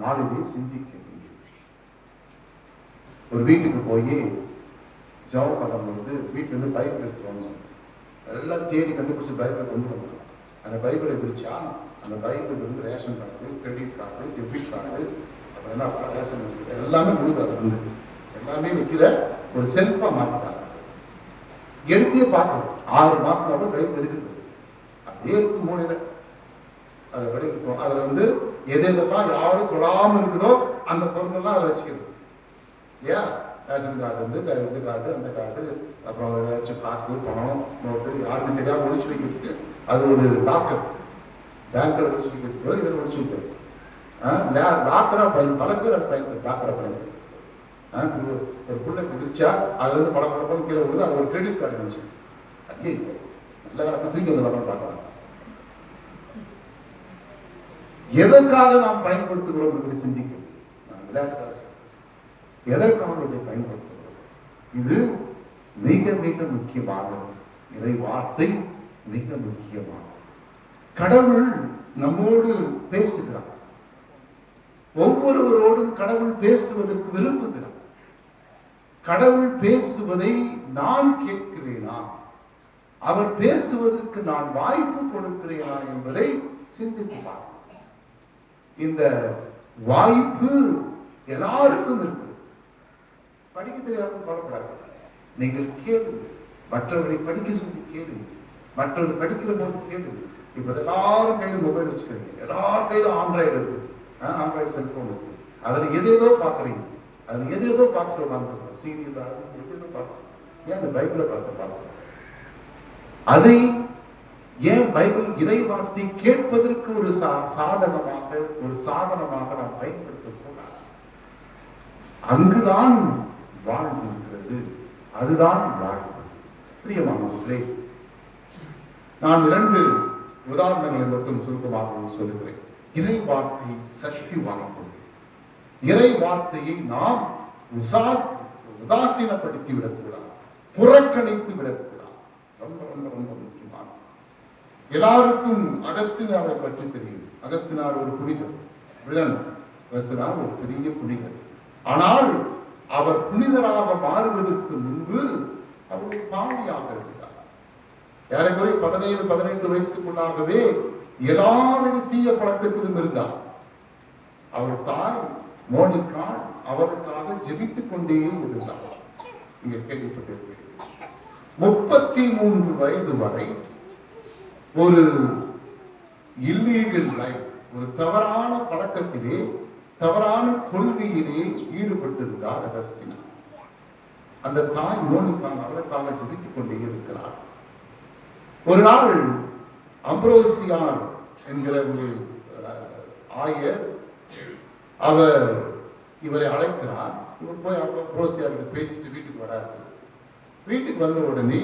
நாளிலே சிந்திக்க வேண்டியது. ஒரு வீட்டுக்கு போய் ஜபம் பண்ணும்போது வீட்டுல இருந்து பைபிள் எடுத்துவாங்க, எல்லாம் தேடி கண்டுபிடிச்சு பைபிளை கொண்டு வந்தாங்க. அந்த பைபிளை பிரிச்சா அந்த பைபிள் வந்து ration card, credit card, debit card, அப்புறம் என்ன ரேஷன் எல்லாமே முழுது அதை வந்து எல்லாமே வைக்கிற ஒரு செல்ஃபா மாற்றிட்டாங்க. எடுத்தே பார்க்கணும், 6 மாசம் பைபிள் எடுக்கிறது அப்படியே இருக்கும், மூலையில அதை படி இருக்கும். அதுல வந்து எது எதெல்லாம் யாரும் தொடாமல் இருக்குதோ அந்த பொருளெல்லாம் அதை வச்சுக்கிறது இல்லையா? ரேஷன் கார்டு வந்து இந்த கார்டு, அந்த கார்டு, அப்புறம் ஏதாச்சும் காசு, பணம், நோட்டு யாருக்கும் தெரியாமல் ஒழிச்சு வைக்கிறதுக்கு அது ஒரு லாக்கர், பேங்க்ல ஒழிச்சு வைக்கிறதுக்கு இதில் ஒழிச்சு வைக்கிறது. லாக்கரா பல பேர் அதை பயன்படுத்தி லாக்கரை பயன்படுத்தி ஒரு புள்ளை பிரிச்சா அதுல இருந்து பல பணம் கீழே விடுது, அது ஒரு கிரெடிட் கார்டு வச்சு ஐயே நல்ல வேலை தூக்கி வந்து வரணும் பார்க்கலாம். எதற்காக நாம் பயன்படுத்துகிறோம் என்று சிந்திக்கும். நான் விளையாட்டுக்காக எதற்காக இதை பயன்படுத்துகிறோம்? இது மிக மிக முக்கியமானது. இறை வார்த்தை மிக முக்கியமானது. கடவுள் நம்மோடு பேசுகிறார். ஒவ்வொருவரோடும் கடவுள் பேசுவதற்கு விரும்புகிறார். கடவுள் பேசுவதை நான் கேட்கிறேனா, அவர் பேசுவதற்கு நான் வாய்ப்பு கொடுக்கிறேனா என்பதை சிந்தித்து பார்க்க. இந்த வாய்ப்பு எல்லாருக்கும் இருக்கு. படிக்க தெரியாம பாடப்படாது. நீங்கள் கேளுங்க, மற்றவர்களை படிக்க சொல்லி கேளுங்க, மற்றவர்கள் படிக்கிற போது கேளுங்க. இப்ப எல்லாரும் கையில மொபைல் வச்சுக்கிறீங்க, எல்லாரும் கையில ஆண்ட்ராய்டு இருக்குது, ஆண்ட்ராய்டு செல்போன் இருக்கு. அதுல எதேதோ பாக்குறீங்க, அதுல எதேதோ பார்த்துட்டு உட்காந்துருக்கோம், சீரியல் அது எதேதோ பார்க்கணும். ஏன் அந்த பைபிளை பார்க்கலாம்? அதை ஏன் பைபிள் இறை வார்த்தை கேட்பதற்கு ஒரு சாதனமாக ஒரு சாதனமாக நாம் பயன்படுத்தக்கூடாது? அங்குதான் வாழ்வு இருக்கிறது, அதுதான் வாழ்வு. பிரியமானவர்களே, நான் 2 உதாரணங்களை மட்டும் சுருக்கமாக சொல்லுகிறேன். இறை வார்த்தை சக்தி வாய்ந்தது. இறை வார்த்தையை நாம் உதாசீனப்படுத்தி விடக்கூடாது, புறக்கணித்து விடக்கூடாது. ரொம்ப ரொம்ப ரொம்ப முக்கியமான. எல்லாருக்கும் அகஸ்தினாரை பற்றி தெரியும். அகஸ்தினார் ஒரு புனிதர், அகஸ்தினார் ஒரு பெரிய புனிதர். ஆனால் அவர் புனிதராக மாறுவதற்கு முன்பு அவர் ஒரு பாவியாக இருந்தார். ஏறக்குறைய 17-18 வயசுக்குள்ளாகவே எல்லாவித தீய பழக்கத்திலும் இருந்தார். அவர் தாய் மோனிகாள் அவருக்காக ஜெபித்துக் கொண்டே இருந்தார். நீங்க கேள்விப்பட்டிருப்பீர்கள். 33 வயது வரை ஒரு இல்லீகல் லைஃப், ஒரு தவறான பழக்கத்திலே, தவறான கொள்கையிலே ஈடுபட்டிருந்தார் அகஸ்தினார். அந்த தாய் மோனிகாள் அவருக்காக ஜெபித்துக் கொண்டே இருக்கிறார். ஒரு நாள் அம்ப்ரோசியார் என்கிற ஒரு ஆயர் அவர் இவரை அழைக்கிறார். இவர் போய் அம்ப்ரோசியார்கிட்ட பேசிட்டு வீட்டுக்கு வராரு. வீட்டுக்கு வந்த உடனே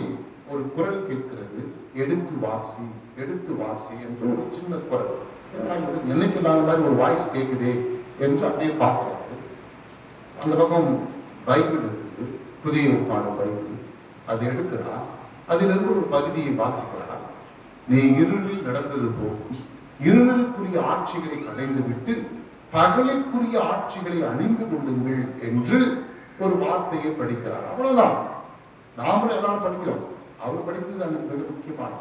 ஒரு குரல் கேட்கிறது, எடுத்து வாசி எடுத்து வாசி என்று ஒரு சின்ன குரல். என்னைக்கு இல்லாத மாதிரி ஒரு வாய்ஸ் கேட்குதே என்று அப்படியே பார்க்கிறாரு. அந்த பக்கம் பைபிள் இருக்குது, புதிய ஏற்பாடு பைபிள். அதை எடுக்கிறார். அதிலிருந்து ஒரு பகுதியை வாசிக்கிறார். நீ இருளில் நடந்தது போகும், இருளுக்குரிய ஆட்சிகளை கடைந்து விட்டு பகலுக்குரிய ஆட்சிகளை அணிந்து கொள்ளுங்கள் என்று ஒரு வார்த்தையை படிக்கிறார். அவ்வளவுதான். நாமளும் எல்லாரும் படிக்கிறோம். அவர் படித்தது அன்னைக்கு மிக முக்கியமான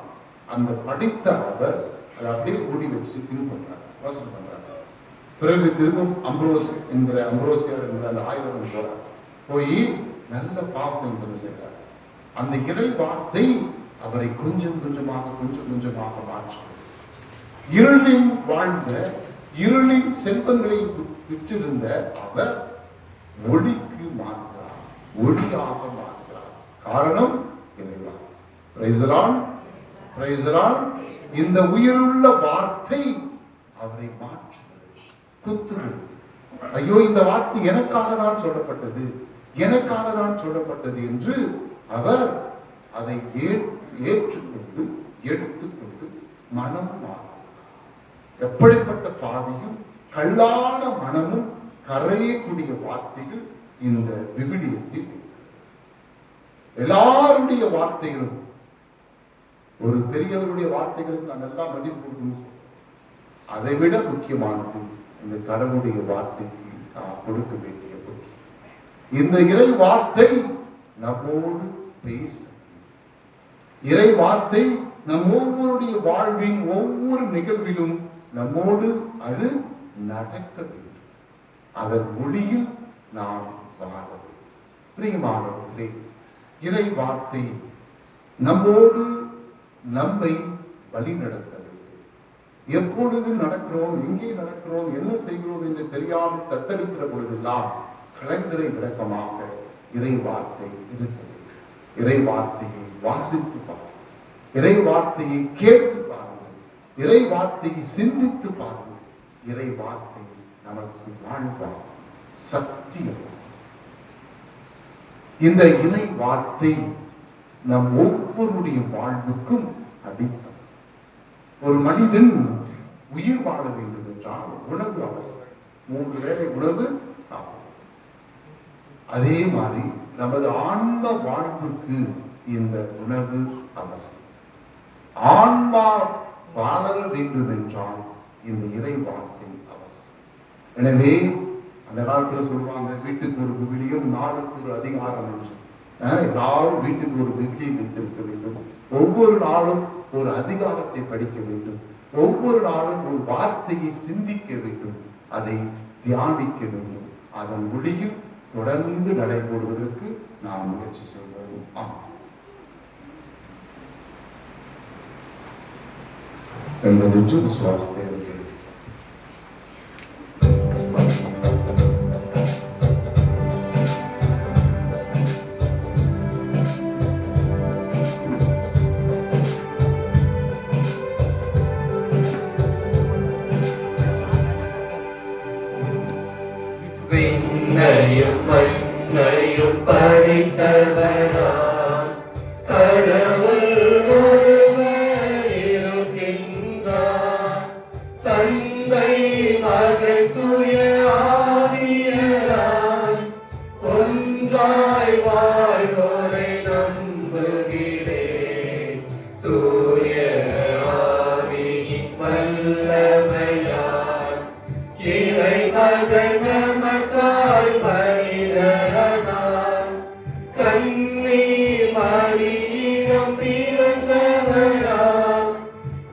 அந்த படித்த அவர் அதை அப்படியே ஓடி வச்சு திங்க் பண்றாரு, யோசனை பண்றாரு. பிறகு திரும்பவும் அம்ப்ரோசியார் என்கிற அந்த ஆய்வகம் போறார். போய் நல்ல பாவம் செய்கிறார். அந்த இறை வார்த்தை அவரை கொஞ்சம் கொஞ்சமாக மாற்றும். இருளில் வாழ்ந்த, இருளின் செல்வங்களை விற்றிருந்த அவர் ஒளிக்கு மாறுகிறார், ஒளியாக மாறுகிறார். காரணம் இறைவா. Praise the Lord, praise the Lord. இந்த உயிருள்ள வார்த்தை அவரை மாற்றுகிறது, குத்துகிறது. ஐயோ, இந்த வார்த்தை எனக்காக தான் சொல்லப்பட்டது, எனக்காக தான் சொல்லப்பட்டது என்று அவர் அதை ஏற்றுக்கொண்டு எடுத்துக்கொண்டு மனம் மாறும். எப்படிப்பட்ட பாவியும் கல்லான மனமும் கரையக்கூடிய வார்த்தைகள் இந்த விவிலியத்தில். எல்லாருடைய வார்த்தைகளும், ஒரு பெரியவருடைய வார்த்தைகளுக்கு நான் எல்லாம் மதிப்பு கொடுக்கணும். அதை விட முக்கியமானது இந்த கடவுளுடைய வார்த்தைக்கு நாம் கொடுக்க வேண்டிய முக்கியம். இந்த இறை வார்த்தை நம்மோடு பேச, இறை வார்த்தை நம் ஒவ்வொருடைய வாழ்வின் ஒவ்வொரு நிகழ்விலும் நம்மோடு அது நடக்க வேண்டும். அதன் ஒளியில் நாம் வாழ வேண்டும். பிரியமானவர்களே, இறை வார்த்தை நம்மோடு நம்மை வழி நடத்த வேண்டும். எப்பொழுது நடக்கிறோம், எங்கே நடக்கிறோம், என்ன செய்கிறோம் என்று தெரியாமல் தத்தளிக்கிற பொழுதெல்லாம் கலங்கரை விளக்கமாக இறை வார்த்தை இருக்க வேண்டும். இறை வார்த்தையை வாசித்து பாருங்கள், இறை வார்த்தையை கேட்டு பாருங்கள், இறை வார்த்தையை சிந்தித்து பாருங்கள். இறை வார்த்தை நமக்கு வாழ்வாகும், சத்தியம். இந்த இறை வார்த்தை நம் ஒவ்வொருடைய வாழ்வுக்கும் அடித்தளம். ஒரு மனிதன் உயிர் வாழ வேண்டும் என்றால் உணவு அவசியம். 3 வேளை உணவு சாப்பிடும். அதே மாதிரி நமது ஆன்ம வாழ்வுக்கு இந்த உணவு அவசியம். ஆன்மா வாழ வேண்டும் என்றால் இந்த இறை வார்த்தை அவசியம். எனவே அந்த காலத்துல சொல்லுவாங்க, வீட்டுக்கு ஒரு விவிலியம், நாளுக்கு ஒரு அதிகாரம் என்று. எல்லாரும் வீட்டுக்கு ஒரு விவிலியம் வைத்திருக்க வேண்டும். ஒவ்வொரு நாளும் ஒரு அதிகாரத்தை படிக்க வேண்டும். ஒவ்வொரு நாளும் ஒரு வார்த்தையை சிந்திக்க வேண்டும், அதை தியானிக்க வேண்டும். அதன் ஒளியில் தொடர்ந்து நடைபோடுவதற்கு நாம் முயற்சி செய்வோம். ஆமாம். எழுந்து விசுவாசத்தை மண்ணையும் படைத்தவராம் கடவுள் ஒருவர் இருக்கின்றார். தந்தை, மகன், தூய ஆவியராய் ஒன்றாய் வாழ்வோரை நம்புகிறேன். தூய ஆவியின் வல்லமையால் இறைமகன் நமக்காய் மனிதரானார். கன்னி மரியிடம் பிறந்தவராம்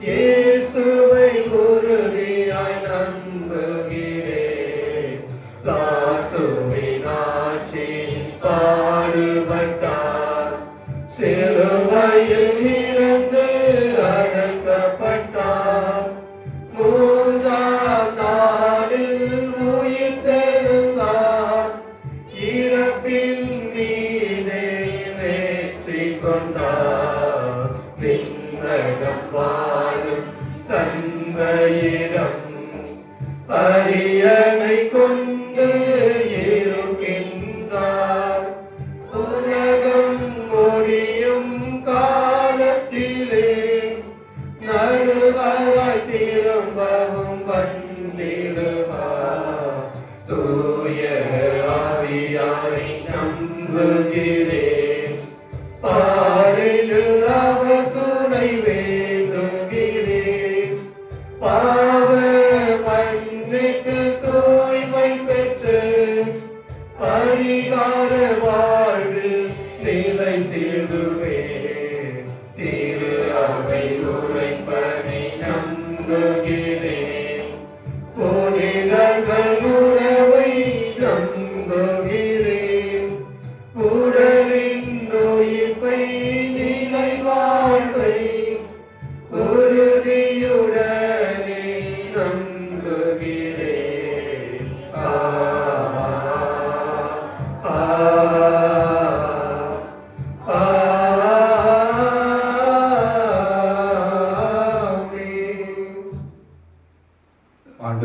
இயேசுவை உறுதியாய் நம்புகிறேன். தாத்துவின் ஆட்சியில் பாடுபட்டார், சிலுவையில் இருந்து அடக்கப்பட்டார். 3ஆம் நாளில் உயிர்த்தெழுந்தார். இறப்பின் மீதே வெற்றி கொண்டார். விண்ணகம் வாழும் தந்தையிடம் அரியணை கொண்டு இருக்கின்றார். உலகம் முடியும் காலத்திலே நடுவராய் திரும்பவும் வந்திடுவார். தூய ஆவியாரை நம்புகிறேன்.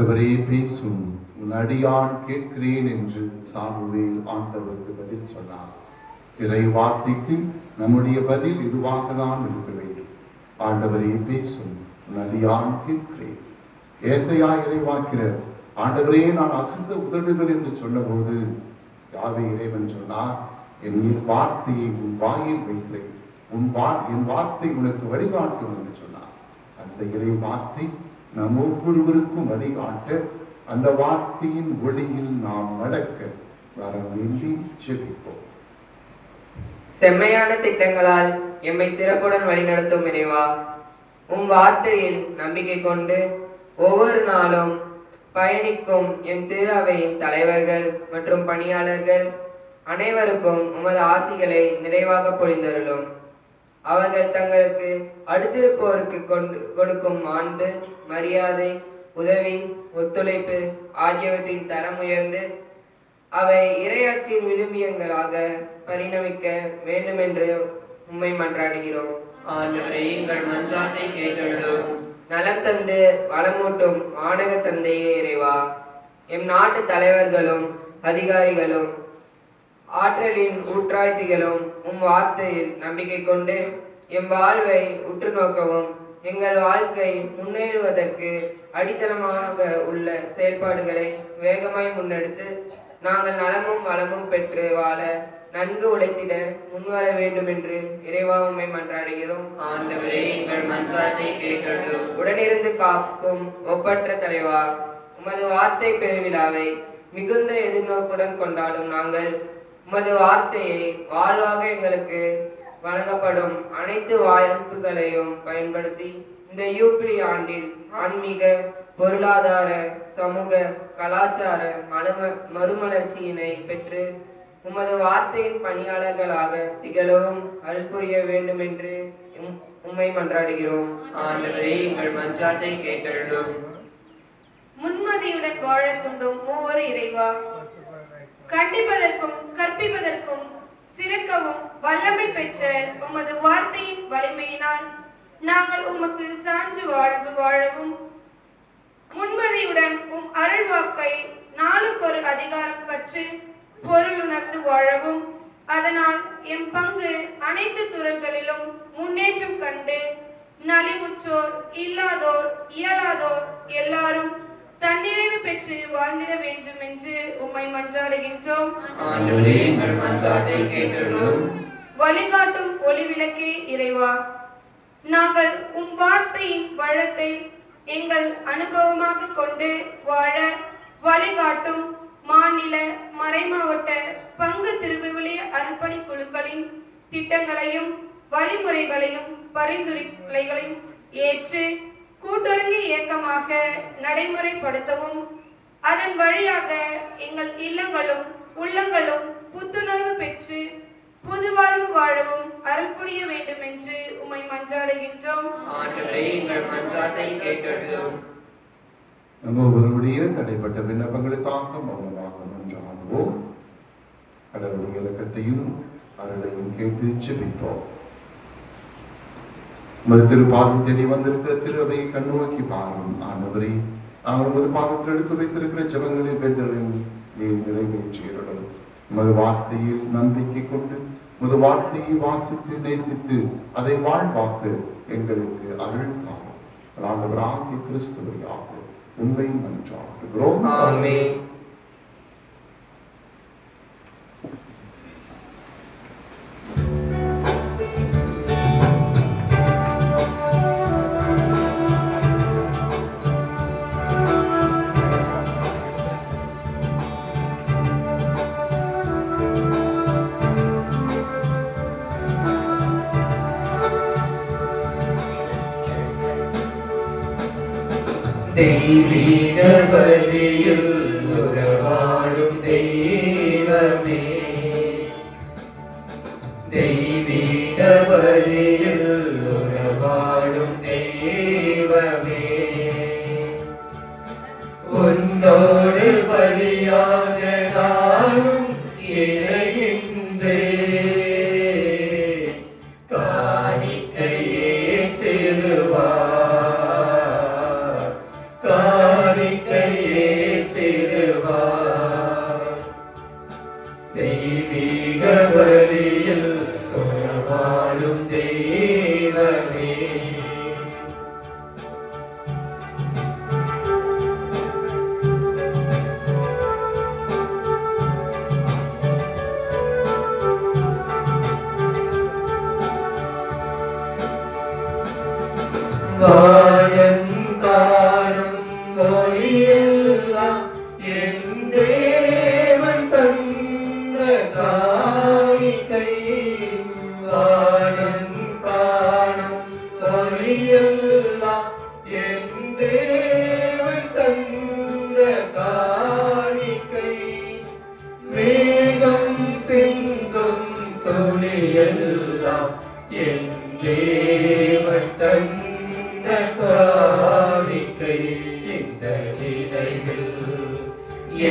ஆண்டவரே பேசும், உன் அடியான் கேட்கிறேன் என்று சாமுவேல் ஆண்டவருக்கு பதில் சொன்னார். இறை வார்த்தைக்கு நம்முடைய பதில் இதுவாக தான் இருக்க வேண்டும். ஆண்டவரே பேசும், உன் அடியான் கேட்கிறேன். ஏசாயா இறைவாக்கினர், ஆண்டவரே நான் அசைந்த உதடுகள் என்று சொன்னபோது யாவே இறைவன் சொன்னார், என் வார்த்தையை உன் வாயில் வைக்கிறேன், என் வார்த்தை உனக்கு வழிகாட்டும் என்று சொன்னார். அந்த இறை வார்த்தை நம் ஒவ்வொருவருக்கும் வழிகாட்ட, அந்த வார்த்தையின் ஒளியில் நாம் நடக்க வர வேண்டி ஜெபிப்போம். செம்மையான திட்டங்களால் எம்மை சிறப்புடன் வழிநடத்தும் இறைவா, உம் வார்த்தையில் நம்பிக்கை கொண்டு ஒவ்வொரு நாளும் பயணிக்கும் எம் திரு அவையின் தலைவர்கள் மற்றும் பணியாளர்கள் அனைவருக்கும் உமது ஆசிகளை நிறைவாக பொழிந்தருளும். அவர்கள் தங்களுக்கு அடுத்திருப்போருக்கு கொடுக்கும் மாண்பு, மரியாதை, உதவி, ஒத்துழைப்பு ஆகியவற்றின் தரம் உயர்ந்து அவை இறையாட்சியின் விழுமியங்களாக பரிணமிக்க வேண்டுமென்று உம்மை மன்றாடுகிறோம். ஆண்டவரே, எங்கள் மன்றாட்டை கேட்டருளும். நலம் தந்து வளமூட்டும் வானக தந்தையே இறைவா, எம் நாட்டு தலைவர்களும் அதிகாரிகளும் ஆற்றலின் ஊற்றாய்த்திகளும் உம் வார்த்தையில் நம்பிக்கை கொண்டு எம் வாழ்வை உற்று நோக்கவும், எங்கள் வாழ்க்கை முன்னேறுவதற்கு அடித்தளமாக உள்ள செயல்பாடுகளை வேகமாய் முன்னெடுத்து நாங்கள் நலமும் வளமும் பெற்று வாழ நன்கு உழைத்திட முன்வர வேண்டும் என்று இறைவா உம்மை மன்றாடுகிறோம். ஆண்டவரே, எங்கள் மன்றாட்டை கேட்டருளும். உடனிருந்து காக்கும் ஒப்பற்ற தலைவா, உமது வார்த்தை பெருவிழாவை மிகுந்த எதிர்நோக்குடன் கொண்டாடும் நாங்கள் உமது வார்த்தையை வாழ்வாக எங்களுக்கு வழங்கப்படும் அனைத்து வாய்ப்புகளையும் பயன்படுத்தி இந்த யூபிலி ஆண்டில் ஆன்மீக, பொருளாதார, சமூக, கலாச்சார மறுமலர்ச்சியினை பெற்று உமது வார்த்தையின் பணியாளர்களாக திகழவும் அருள் புரிய வேண்டும் என்று உம்மை மன்றாடுகிறோம். ஆண்டவரே, எங்கள் மன்றாட்டை கேட்டருளும். முன்மதியுடன் வாழ துண்டும் மூவர் இறைவா, கண்டிப்பதற்கும் கற்பிப்பதற்கும் சிறக்கவும் வல்லமை பெற்ற உமது வார்த்தையின் வலிமையினால் நாங்கள் உமக்கு சான்று வாழ்வு வாழவும், முன்மதியுடன் உம் அருள் வாக்கை நாளுக்கொரு அதிகாரம் கற்று பொருள் உணர்ந்து வாழவும், அதனால் எம் பங்கு அனைத்து துறைகளிலும் முன்னேற்றம் கண்டு நலிவுற்றோர், இல்லாதோர், இயலாதோர் எல்லாரும் தன்னிறைவு பெற்று வாழ்ந்திட வேண்டும் என்று உம்மை மன்றாடுகின்றோம். ஆண்டவரே, எங்கள் மன்றாட்டை கேட்டருளும். வழிகாட்டும் ஒளி விளக்கே இறைவா, நாங்கள் உம் வார்த்தையின் வளத்தை எங்கள் அனுபவமாக கொண்டு வாழ வழிகாட்டும் மாநில, மறைமாவட்ட, பங்கு திருவிவிலிய அர்ப்பணி குழுக்களின் திட்டங்களையும் வழிமுறைகளையும் பரிந்துரைகளையும் ஏற்று கூட்டுறங்கு இயக்கமாக நடைமுறைப்படுத்தவும், அதன் வழியாக எங்கள் இல்லங்களும் உள்ளங்களும் புத்துணர்வு பெற்று புதுவாழ்வு வாழவும் அருள் புரிய வேண்டும் என்று உம்மை மன்றாடுகின்றோம். ஆண்டவரே, எங்கள் மன்றாட்டை கேட்டருளும். நம்ம ஒருவருடைய தடைப்பட்ட விண்ணப்பங்களுக்காக மௌனமாக மன்றாடுவோம். கடவுளுடைய இலக்கத்தையும் அருளையும் கேட்டு ஜெபிப்போம். உமது திருப்பாதம் தேடி வந்திருக்கிற திருவையை கண்ணோக்கி பாரும். ஆண்டவரே, நாங்கள் உமது பாதத்தில் எடுத்து வைத்திருக்கிற ஜெபங்களை பெற்றலின் நீர் நிறைவேற்றியருடன் உமது வார்த்தையில் நம்பிக்கை கொண்டு உமது வார்த்தையை வாசித்து நேசித்து அதை வாழ்வாக்க எங்களுக்கு அருள் தாரும். ஆண்டவராகிய கிறிஸ்துவையாக உண்மை மன்றாடுகிறோம். ஆமென். தெய்வீக பலியில் உறவாடும் தெய்வமே, தெய்வீக பலியில் உறவாடும் தெய்வமே, உன்னோடு பலியாக நானும் இணைகின்றேன். காணிக்கை ஏற்றிடுவார், காணிக்கை வானம் காணும் ஒளியெல்லாம் என் தேவன் தந்த காணிக்கை. வானம் காணும் ஒளியெல்லாம் என் தேவன் தந்த காணிக்கை. மேகம் சிந்தும் துளியெல்லாம் என் தேவன் தந்த காணிக்கை. இந்த நினைவில்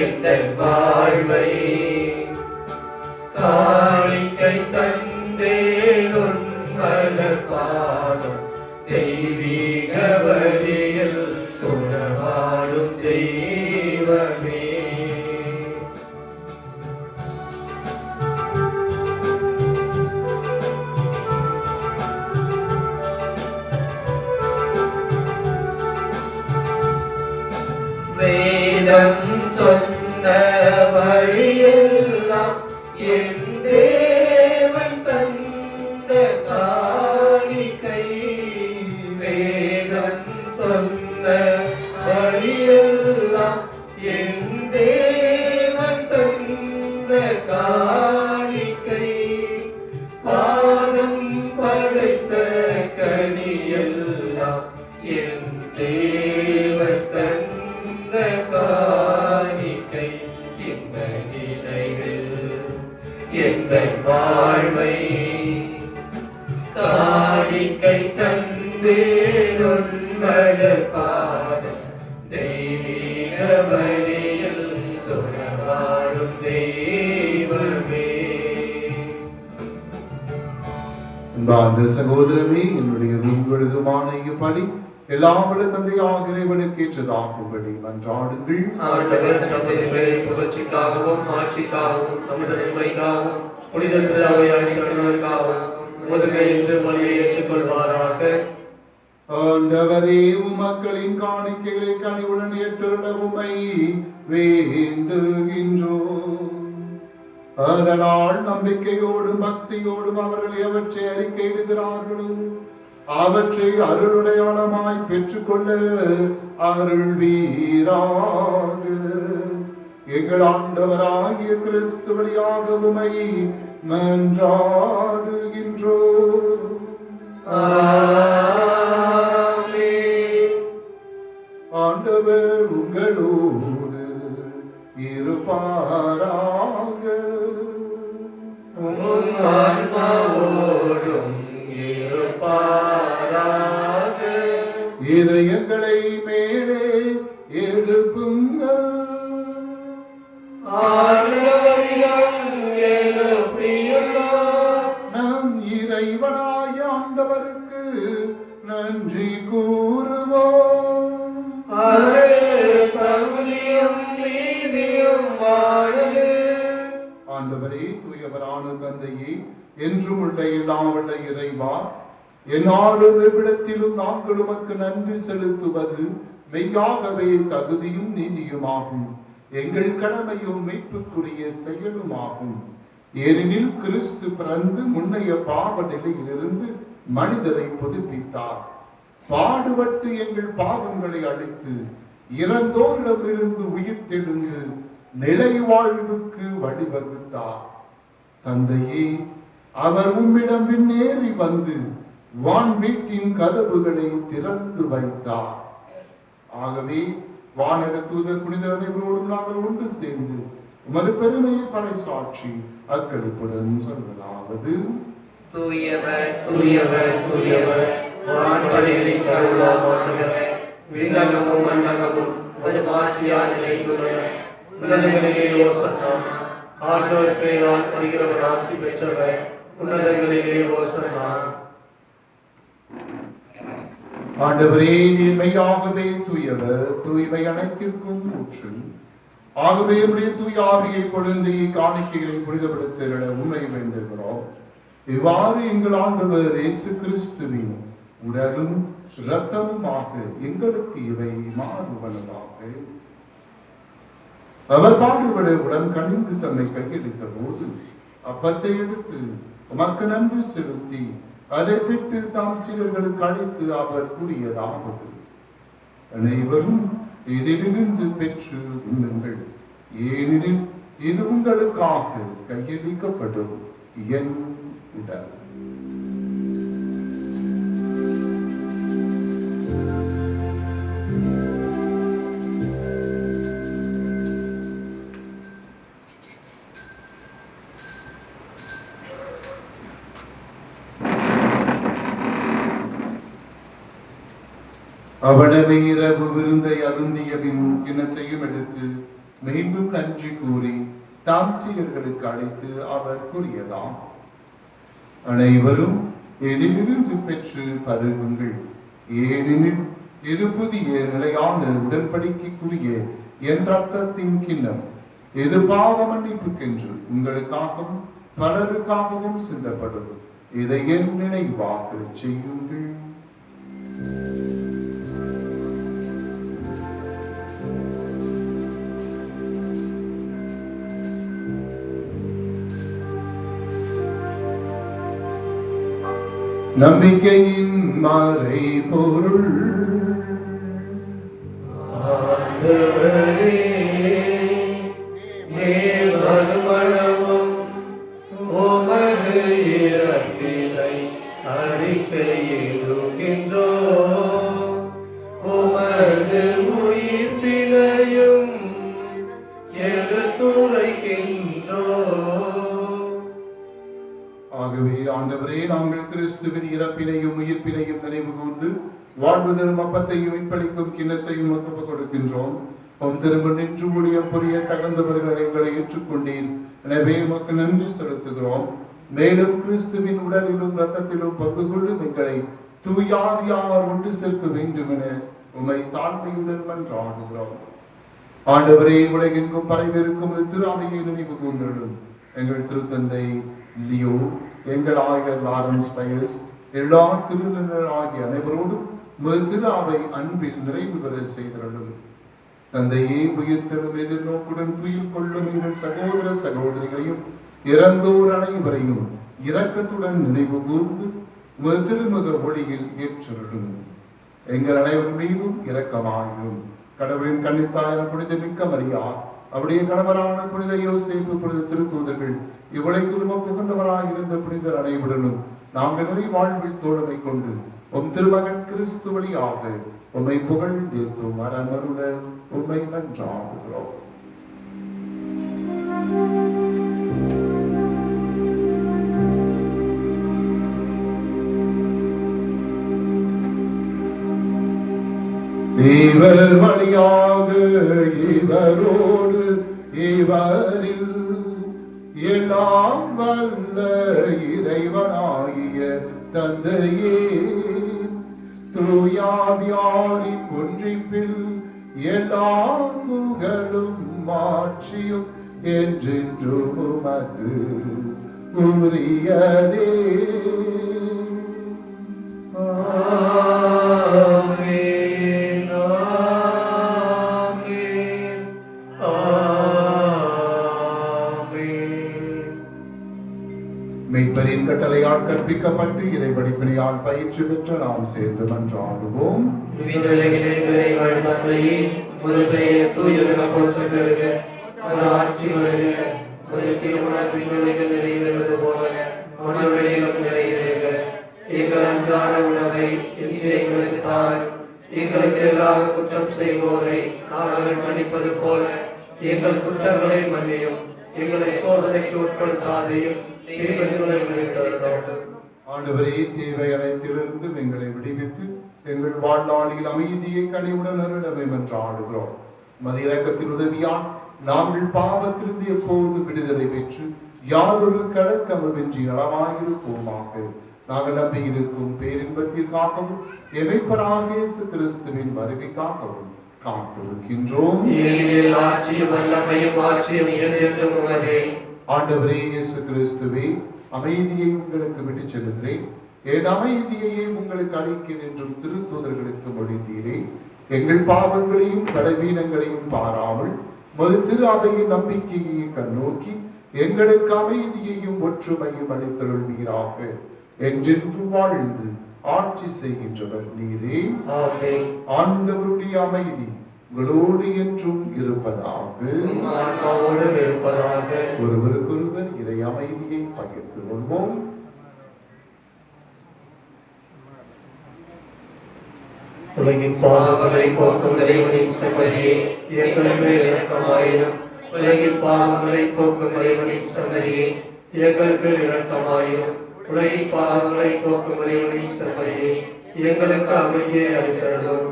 எந்த வாழ்வை காணிக்கை தந்தேன் உன் மலர்பாதம். தெய்வீக வழியில் உறவாடும் தெய்வமே. வேதம் சொன்ன வழியெல்லாம் என் தேவன் தந்த காணிக்கை. வேதம் சொன்ன வழியெல்லாம் என் தேவன் தந்த காணிக்கை. பாதம் படைத்த கனியெல்லாம் என் தேவன் தந்த காணிக்கை. இந்த நினைவில் எந்த வாழ்வை காணிக்கை தந்தேன் உன் மலர்பாதம். தெய்வீக வழியில் உறவாடும் தெய்வமே. அன்பார்ந்த சகோதரமே, என்னுடையது உங்களதுமான பலி எல்லாம் வல்ல தந்தையாக இறைவனுக்கு ஏற்றதாகும்படி மன்றாடுங்கள். ஆண்டவர் தமது பெயரின் புகழ்ச்சிக்காகவும் ஆட்சிக்காகவும் நமது நன்மைக்காகவும் புனித திருவிழாவை கருணாவுக்காகவும் உமது கையிலிருந்து பலியை ஏற்றுக்கொள்வாராக. ஆண்டவரே, உமக்களின் காணிக்கைகளை கனிவுடன் ஏற்றுள்ள உமை வேண்டுகின்றோம். அதனால் நம்பிக்கையோடும் பக்தியோடும் அவர்கள் எவற்றை அறிக்கையிடுகிறார்களோ அவற்றை அருளுடையாளமாய் பெற்றுக்கொள்ள அருள் வீராக. எங்கள் ஆண்டவராகிய கிறிஸ்து வழியாக உமை மன்றாடுகின்றோம். ஆமென். ஆண்டவர் உங்களோடு இருப்பாராக. உம் ஆன்மாவோடும் இருப்பாராக. இதயங்களை மேலே எழுப்புங்கள். ஆண்டவரிடம் எழுப்பியுள்ளோம். நம் இறைவனாகிய ஆண்டவருக்கு நன்றி கூறுவோம். அவரே தகுதியும் நீதியும் ஆனது. ஆண்டவரே, தூயவரான தந்தையே, என்றும் உள்ள எல்லாம் உள்ள இறைவா, என்னாலும் எவ்விடத்திலும் நாங்கள் உமக்கு நன்றி செலுத்துவது மெய்யாகவே தகுதியும் நீதியுமாகும். எங்கள் கடமையும் மீட்புக்குரிய செயலுமாகும். ஏனெனில் கிறிஸ்து பிறந்து முன்னைய பாவ நிலையிலிருந்து மனிதரை புதுப்பித்தார். பாடுபட்டு எங்கள் பாவங்களை அழித்து இறந்தோரிடமிருந்து உயிர் தெழுந்து நிலை வாழ்வுக்கு வழிவகுத்தார். தந்தையே, அவர் உம்மிடம் விண்ணேறி வந்து வான் வீட்டின் கதவுகளை திறந்து வைத்தார். ஆகவே வானக தூதர் புனிதர் அனைவரோடும் நாங்கள் ஒன்று சேர்ந்து உமது பெருமையை பறைசாற்றி அக்களிப்புடன் சொல்வதாவது: தூயவர் தூயவர் தூயவர், வான்படைகளின் கடவுளாம் ஆண்டவர். விண்ணகமும் மண்ணகமும் உமது மாட்சியால் நிறைந்துள்ளன. உன்னதங்களிலே ஓசன்னா. ஆண்டவர் பெயரால் வருகிறவர் ஆசி பெற்றவர். உன்னதங்களிலே ஓசன்னா. ஆண்டவரே, நீர் மெய்யாகவே தூயவர், தூய்மை அனைத்திற்கும் ஊற்று. ஆகவே உடைய தூய ஆவியை கொழுந்து காணிக்கைகளை புனிதப்படுத்த உண்மை வேண்டுகிறோம். இவ்வாறு எங்கள் ஆண்டவர் இயேசு கிறிஸ்துவின் உடலும் இரத்தமுமாக எங்களுக்கு இவை மாறுவனவாக. அவர் பாடுபட உடன் கணிந்து தம்மை கையெடுத்த போது அப்பத்தை எடுத்து உமக்கு நன்றி செலுத்தி அதை பெற்று தாம் சீடர்களுக்கு அழைத்து அவர் கூறியதாவது: அனைவரும் இதிலிருந்து பெற்று உண்ணுங்கள், ஏனெனில் இது உங்களுக்காக கையளிக்கப்படும் என் உடல். அவனவை இரவு விருந்தை அருந்திய பின் கிண்ணத்தையும் எடுத்து மீண்டும் நன்றி கூறி தாம் சீடர்களுக்கு அழைத்து அவர் கூறியதாம்: அனைவரும் இதிலிருந்து பெற்று பருகுங்கள், ஏனெனில் இது புதிய நிலையான உடன்படிக்கைக்குரிய என் ரத்தத்தின் கிண்ணம். இது பாவ மன்னிப்புக்கென்று உங்களுக்காகவும் பலருக்காகவும் சிந்தப்படும். இதை என் நினைவாக செய்யுங்கள். நம்பிக்கையின் மறை பொருள். ஆண்டவரே, நீர் வருமளவும் உமது இரத்தினை அறிக்கையிடுகின்றோம், உமது உயிர்ப்பினையும் எடுத்துரைக்கின்றோம். ஆகவே ஆண்டவரே, நாங்கள் கிறிஸ்துவின் இறப்பினையும் உயிர்ப்பினையும் நினைவு கூர்ந்து வாழ்வு தரும் அப்பத்தையும் மீட்பளிக்கும் கிண்ணத்தையும் ஒப்புக் கொடுக்கின்றோம். திரும்ப நின்று ஊழியம் புரிய தகுந்தவர்கள் எங்களை ஏற்றுக்கொண்டீர். எனவே உமக்கு நன்றி செலுத்துகிறோம். மேலும் கிறிஸ்துவின் உடலிலும் இரத்தத்திலும் பங்கு கொள்ளும் எங்களை தூயாவியார் ஒன்று சேர்க்க வேண்டும் என உம்மை தாழ்மையுடன் மன்றாடுகிறோம். ஆண்டவரே, உலகெங்கும் பரவிருக்கும் திரு அவையை நினைவு கூர்ந்திடும். எங்கள் திருத்தந்தை லியோ, எங்கள் ஆயர் லாரன்ஸ் பயஸ், எல்லா திருநிலர் ஆகிய அனைவரோடும் திரு அவை அன்பில் நிறைவு பெற செய்திருடும். தந்தையே, உயிர்த்தெழும் எதிர்நோக்குடன் துயில் கொள்ளும் எங்கள் சகோதர சகோதரிகளையும் இறந்தோர் அனைவரையும் இரக்கத்துடன் நினைவு கூர்ந்து திருமுக ஒளியில் ஏற்றிருடும். எங்கள் அனைவர் மீதும் இரக்கமாயிரும். கடவுளின் கன்னித்தாயான புனித மிக்க மரியார், அவருடைய கணவரான புனித யோசேப்பு, புனித திருத்தூதர்கள், இவ்வுலகிலும் புகுந்தவராக இருந்த புனிதர் அனைவருடனும் நாங்கள் நிலை வாழ்வில் தோழமை கொண்டு உம் திருமகன் கிறிஸ்து வழியாக உம்மை புகழ்ந்தேத்தும் மரமருட உம்மை மன்றாடுகிறோம். இவர் வழியாக இவரோடு இவரில் எல்லாம் வல்ல இறைவனாகிய தந்தையே, தூயாவியாரின் ஒன்றிப்பில் எல்லா புகழும் மாட்சியும் என்றென்றும் உமக்கு உரியதே. மெய்ப்பரின் கட்டளையால் கற்பிக்கப்பட்டு இறை படிப்பினையால் பயிற்சி பெற்ற நாம் சேர்ந்து மன்றாடுவோம். எங்களுக்கு எதிராக குற்றம் செய்வோரை நாங்கள் மன்னிப்பது போல எங்கள் குற்றங்களை மன்னியும், எங்களை சோதனைக்கு உட்படுத்தாதையும். ஆண்டவரே, தேவை அனைத்திலிருந்து எங்களை விடுவித்து எங்கள் வாழ்நாளில் அமைதியை கனிவுடன் அருளவை மன்றாடுகிறோம். மதியிரக்கத்தின் உதவியால் நாங்கள் பாவத்திலிருந்து எப்போது விடுதலை பெற்று யாதொரு கலக்கமின்றி நலமாயிருப்போமாக. நாங்கள் நம்பியிருக்கும் பேரின்பத்திற்காகவும் எமைப்பராக இயேசு கிறிஸ்துவின் வருகைக்காகவும் காத்திருக்கின்றோம். ஆண்டவரே இயேசு கிறிஸ்துவே, அமைதியை உங்களுக்கு விட்டுச் செல்கிறேன், என் அமைதியையே உங்களுக்கு அளிக்கிறேன் என்றும் திருத்தூதர்களுக்கு மொழிந்தீரே. எங்கள் பாவங்களையும் பலவீனங்களையும் பாராமல் மது திரு அவையின் நம்பிக்கையை கண்ணோக்கி எங்களுக்கு அமைதியையும் ஒற்றுமையும் அளித்தருள்வீராக. என்றென்று வாழ்ந்து ஆட்சி செய்கின்றவர் நீரே. ஆமென். ஆண்டவருடைய அமைதி உங்களோடு என்றும் இருப்பதாக. ஆன்மாவோடும் இருப்பதாக. ஒருவருக்கொருவர் இறை அமைதியை பகிர்ந்து கொள்வோம். உலகின் பாவங்களை போக்கும் இறைவனின் செம்மறியே, எங்கள் மேல் இரக்கமாயிரும். உலகின் பாவங்களை போக்கும் இறைவனின் செம்மறியே, எங்கள் மேல் இரக்கமாயிரும். உலகின் பாவங்களை போக்கும் இறைவனின் செம்மறியே, எங்களுக்கு அமைதியை அளித்தருளும்.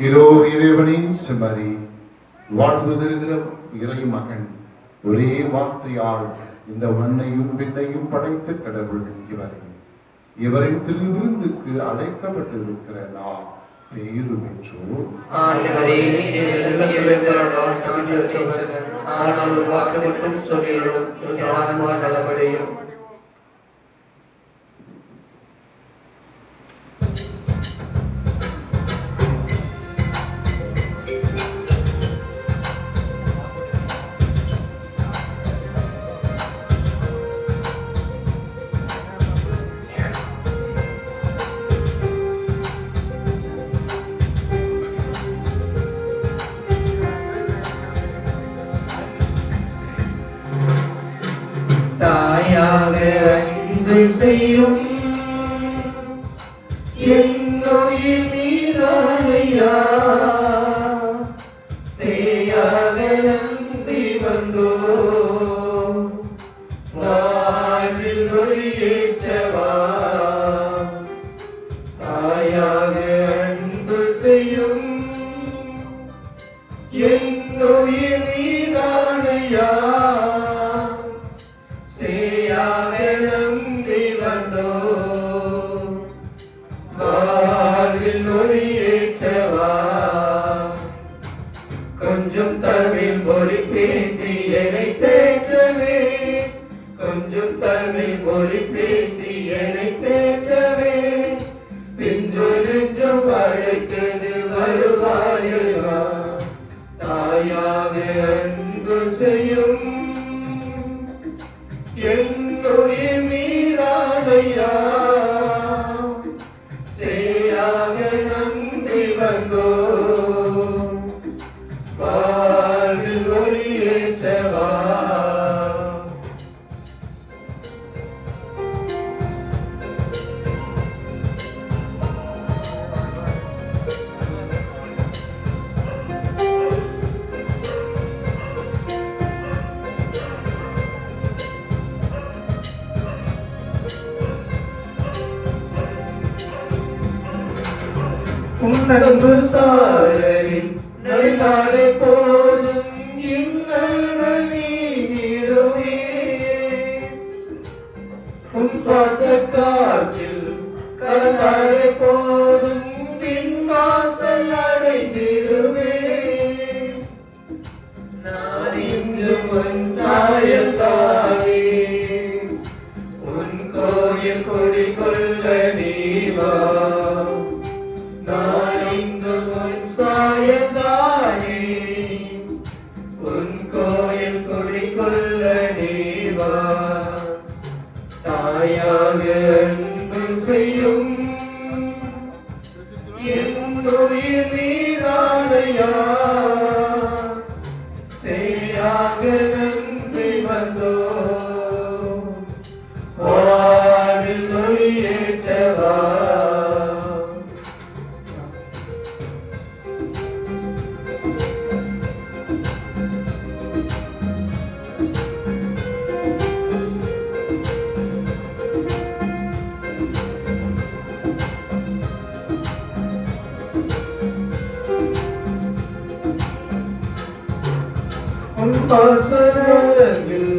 இதோ இறைவனின் செம்மறி, வாழ்வு தருகிற இறை மகன். ஒரே வார்த்தையால் இந்த மண்ணையும் விண்ணையும் படைத்த கடவுள் இவரே. இவரின் திருவிருந்துக்கு அழைக்கப்பட்டிருக்கிற நாம் பேறு பெற்றோர். ஆண்டவரே, நீர் எங்கள் எழுந்தருளால் நான் பெற்றவன். ஆனால் ஒரு வாக்கு மட்டும் சொல்லிடும், என் ஆன்மா நலமடையும். தாயாக அன்பு செய்யும் என்னுயிர் நீரானையா, சேயாக நம்பி வந்தோ வாழ்வில் ஒளியேற்றவா. தாயாக அன்பு செய்யும் என்னுயிர் நீரானையா, சேயாக நம்பி வந்தோ வாழ்வில் ஒளியேற்றவா. கொஞ்சம் தமிழ் மொழி பேசி என்னை தேற்றவே, கொஞ்சம் தமிழ் மொழி பேசி என்னை தேற்றவே. பிஞ்சொலிஞ்சும் அழைத்தது வருவாயவா. தாயாக அன்பு செய்யும் என்னுயிர் நீரானையா, சேயாக நம்பி வந்தோ வாழ்வில் ஒளியேற்றவா. உன்னடம்பு சாரலில் நடைந்தாலே போதும், இன்னல்கள் நீங்கிடுமே. உன் சுவாச காற்றில் கலந்தாலே போதும், பின் வாசல் அடைந்திடுமே. நான் இன்றும் உன் சாயல்தானே, உன் கோயில் குடிகொள்ள நீ வா. நான் இன்றும் உன் சாயல்தானே, உன் கோயில் குடிகொள்ள நீ வா. தாயாக அன்பு செய்யும் என்னுயிர் நீரானையா, சேயாக நம்பி வந்தோ வாழ்வில் ஒளியேற்றவா. உன் பாசனரங்கில்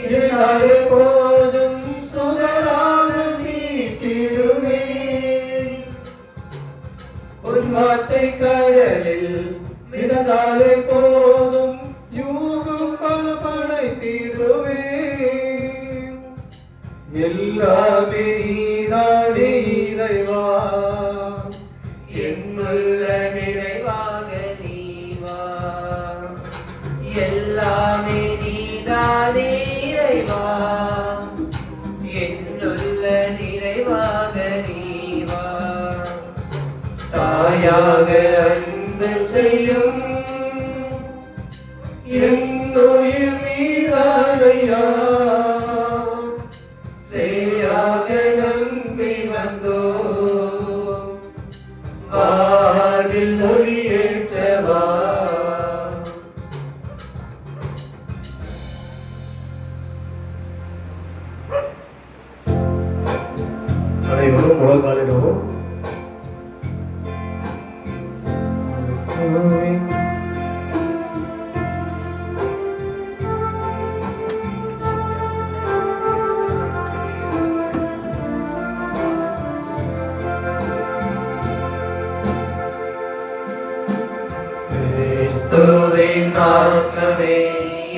இருந்தாலே போதும், சுடராக நீட்டிடுமே. உன் வார்த்தை கடலில் மிதந்தாலே போதும், யூகம் பல படைத்திடுவே. எல்லாமே நீதானே இறைவா, என்னுள்ள நிறைவாக நீ வா. எல்லா மெய்யாக அன்பு செய்யும் என்னுயிர் நீதானையா செய்யாக நம்பி வந்தோ வானில் ஒளியேற்றவா. அனைவரும் முழங்காலிடவும். கிறிஸ்துவின் ஆத்மமே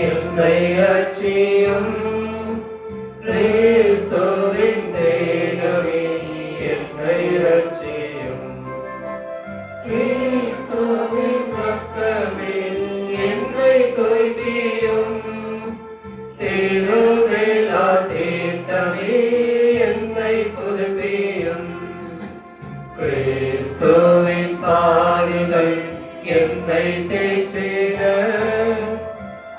என்னை அச்சியும் கிறிஸ்துவின் தேகமே என்னை ரட்சியும் கிறிஸ்துவின் ரத்தமே என்னை தோய்பியும் திருவேலா தீர்த்தமே என்னை புதுப்பியும் கிறிஸ்துவின் பாடுகள் என்னை தேற்றிட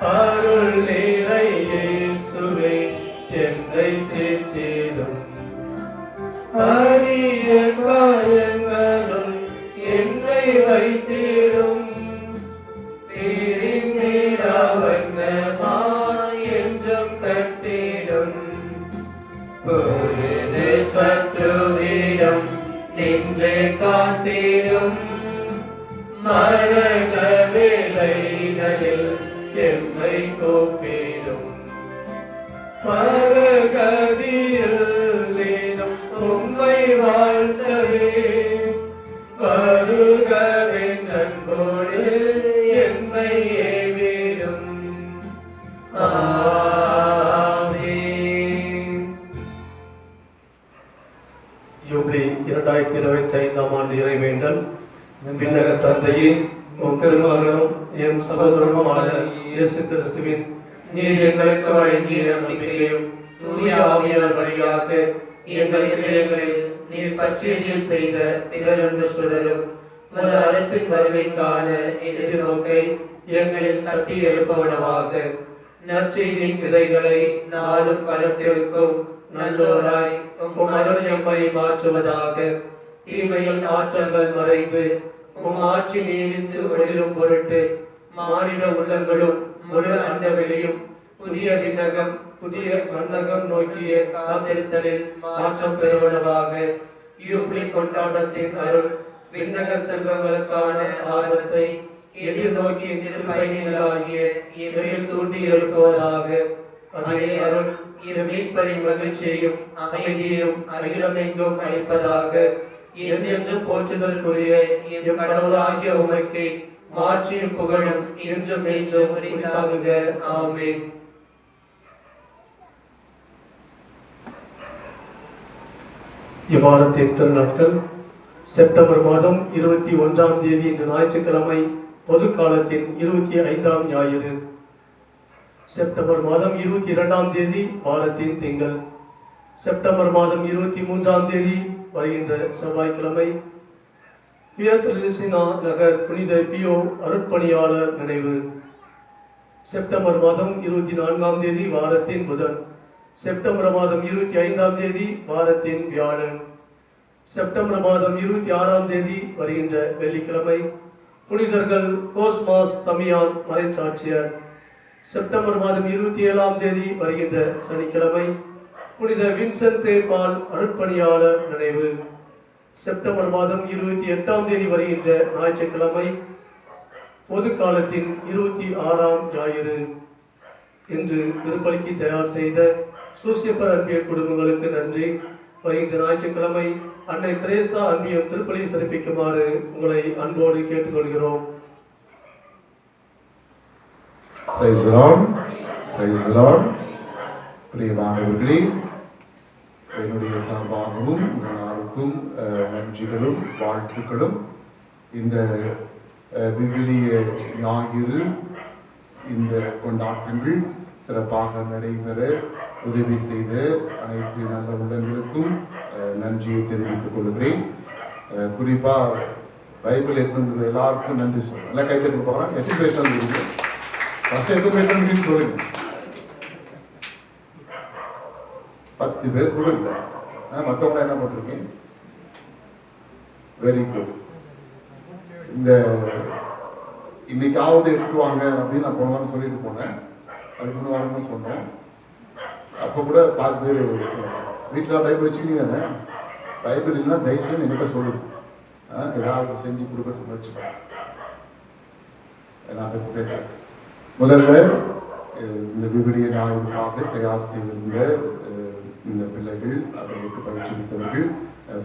அருள் நிறை இயேசுவே என்னை தேற்றிடும் அரிய காயங்களும் என்னை வைத்திடும் பிரிந்திடவண்ணமாய் என்றும் கட்டிடும் பொழுது சத்ருவிடம் நின்றே காத்திடும் மரண வேளைகளில் எம்மை கூப்பிடும் பரகதியில் நீனும் உம்மை வாழ்த்தவே வருகவென்றன்போடு எம்மை ஏவிடும். ஆமென். யூப்ளி 2025 ஆண்டு இறைவேண்டல். பின்னர தந்தையே, உம் திருமகனும் எம் சகோதரனுமான இயேசு கிறிஸ்துவின் நீர் எங்களுக்கு வழங்கிய நம்பிக்கையும் தூய ஆவியார் வழியாக எங்கள் இதயங்களில் நீர் பச்சையறிய செய்த பிறரன்பு சுடரும் உமது அரசின் வருகைக்கான எதிர்நோக்கை எங்களில் தட்டி எழுப்பவனவாக நற்செய்தியின் விதைகளை நாளும் வளர்த்தெடுக்கும் நல்லோராய் உம் அருள் எம்மை மாற்றுவதாக. தீமையின் ஆற்றல்கள் மறைந்து உம் ஆட்சி நீடித்து ஒளிரும் பொருட்டு மானிட உள்ளங்களும் முழு அண்டவெளியும் புதிய விண்ணகம் புதிய மண்ணகம் நோக்கிய காத்திருத்தலில் மாற்றம் பெறுவனவாக. யூப்ளி கொண்டாட்டத்தின் அருள் விண்ணக செல்வங்களுக்கான ஆர்வத்தை எதிர்நோக்கி திருப்பயணிகளாகிய இவையில் தூண்டி எழுப்புவதாக. அதே அருள் இரு மீட்பரின் மகிழ்ச்சியையும் அமைதியையும் அகிலமெங்கும் அளிப்பதாக. என்றென்றும் போற்றுதற்குரிய எம் கடவுளாகிய உமக்கு மாற்றியும் புகழும் என்றும் என்றும் உரித்தாகுக. ஆமென். இவ்வாரத்தின் திருநாட்கள் செப்டம்பர் மாதம் 21ஆம் தேதி இன்று ஞாயிற்றுக்கிழமை, பொது காலத்தின் 25ஆம் ஞாயிறு. செப்டம்பர் மாதம் 22ஆம் தேதி வாரத்தின் திங்கள். செப்டம்பர் மாதம் 23ஆம் தேதி வருகின்ற செவ்வாய்க்கிழமை பியத்ரெசினா நகர் புனித பியோ அருட்பணியாளர் நினைவு. செப்டம்பர் மாதம் 24ஆம் தேதி வாரத்தின் புதன். செப்டம்பர் மாதம் 25ஆம் தேதி வாரத்தின் வியாழன். செப்டம்பர் மாதம் 26ஆம் தேதி வருகின்ற வெள்ளிக்கிழமை புனிதர்கள் கோஸ்மாஸ் தமியான் மறைச்சாட்சியர். செப்டம்பர் மாதம் 27ஆம் தேதி வருகின்ற சனிக்கிழமை புனித வின்சென்ட் பால் அருட்பணியாளர் நினைவு. செப்டம்பர் மாதம் 28ஆம் தேதி வருகின்ற ஞாயிற்றுக்கிழமை, பொது காலத்தின் 26ஆம் ஞாயிறு. இன்று திருப்பலிக்கு தயார் செய்த சூசியப்பர் அன்பிய குடும்பங்களுக்கு நன்றி. வருகின்ற ஞாயிற்றுக்கிழமை அன்னை தெரேசா அன்பியம் திருப்பலியை சிறப்பிக்குமாறு உங்களை அன்போடு கேட்டுக்கொள்கிறோம். Praise the Lord. Praise the Lord. பிரியமானவர்களே, என்னுடைய சார்பாகவும் எல்லாருக்கும் நன்றிகளும் வாழ்த்துக்களும். இந்த விவிலிய ஞாயிறு இந்த கொண்டாட்டங்கள் சிறப்பாக நடைபெற உதவி செய்த அனைத்து நல்ல உள்ளங்களுக்கும் நன்றியை தெரிவித்துக் கொள்கிறேன். குறிப்பாக பைபிள் எடுத்து வந்து எல்லாருக்கும் நன்றி சொல்லுங்கள். எல்லாம் கைத்தட்டி போகலாம். எத்தனை பேர் வந்துருக்கீங்க? ஃபஸ்ட்டு எத்தனை பேர் வந்துருக்கீங்கன்னு சொல்லுங்க. 10 பேர் கூட இல்லை. மற்றவங்க என்ன பண்ணுறீங்க? Very good. இந்த இன்னைக்காவது எடுத்துட்டு வாங்க அப்படின்னு நான் போன வாரம் சொல்லிட்டு போனேன். அதுக்கு முன்ன வாரமும் சொன்னோம். அப்போ கூட 10 பேர் வீட்டில் பைபிள் வச்சுக்கிட்டீங்க தானே? பைபிள் இல்லைன்னா தயவுசெய்து என்கிட்ட சொல்லுங்க. ஏதாவது செஞ்சு கொடுக்கறதுக்கு முயற்சி பண்ணேன். நான் பற்றி பேசுகிறேன். முதல்ல இந்த விவிலிய ஞாயிற்காக தயார் செய்திருந்த இந்த பிள்ளைகள், அவர்களுக்கு பயிற்றுவித்தவர்கள்,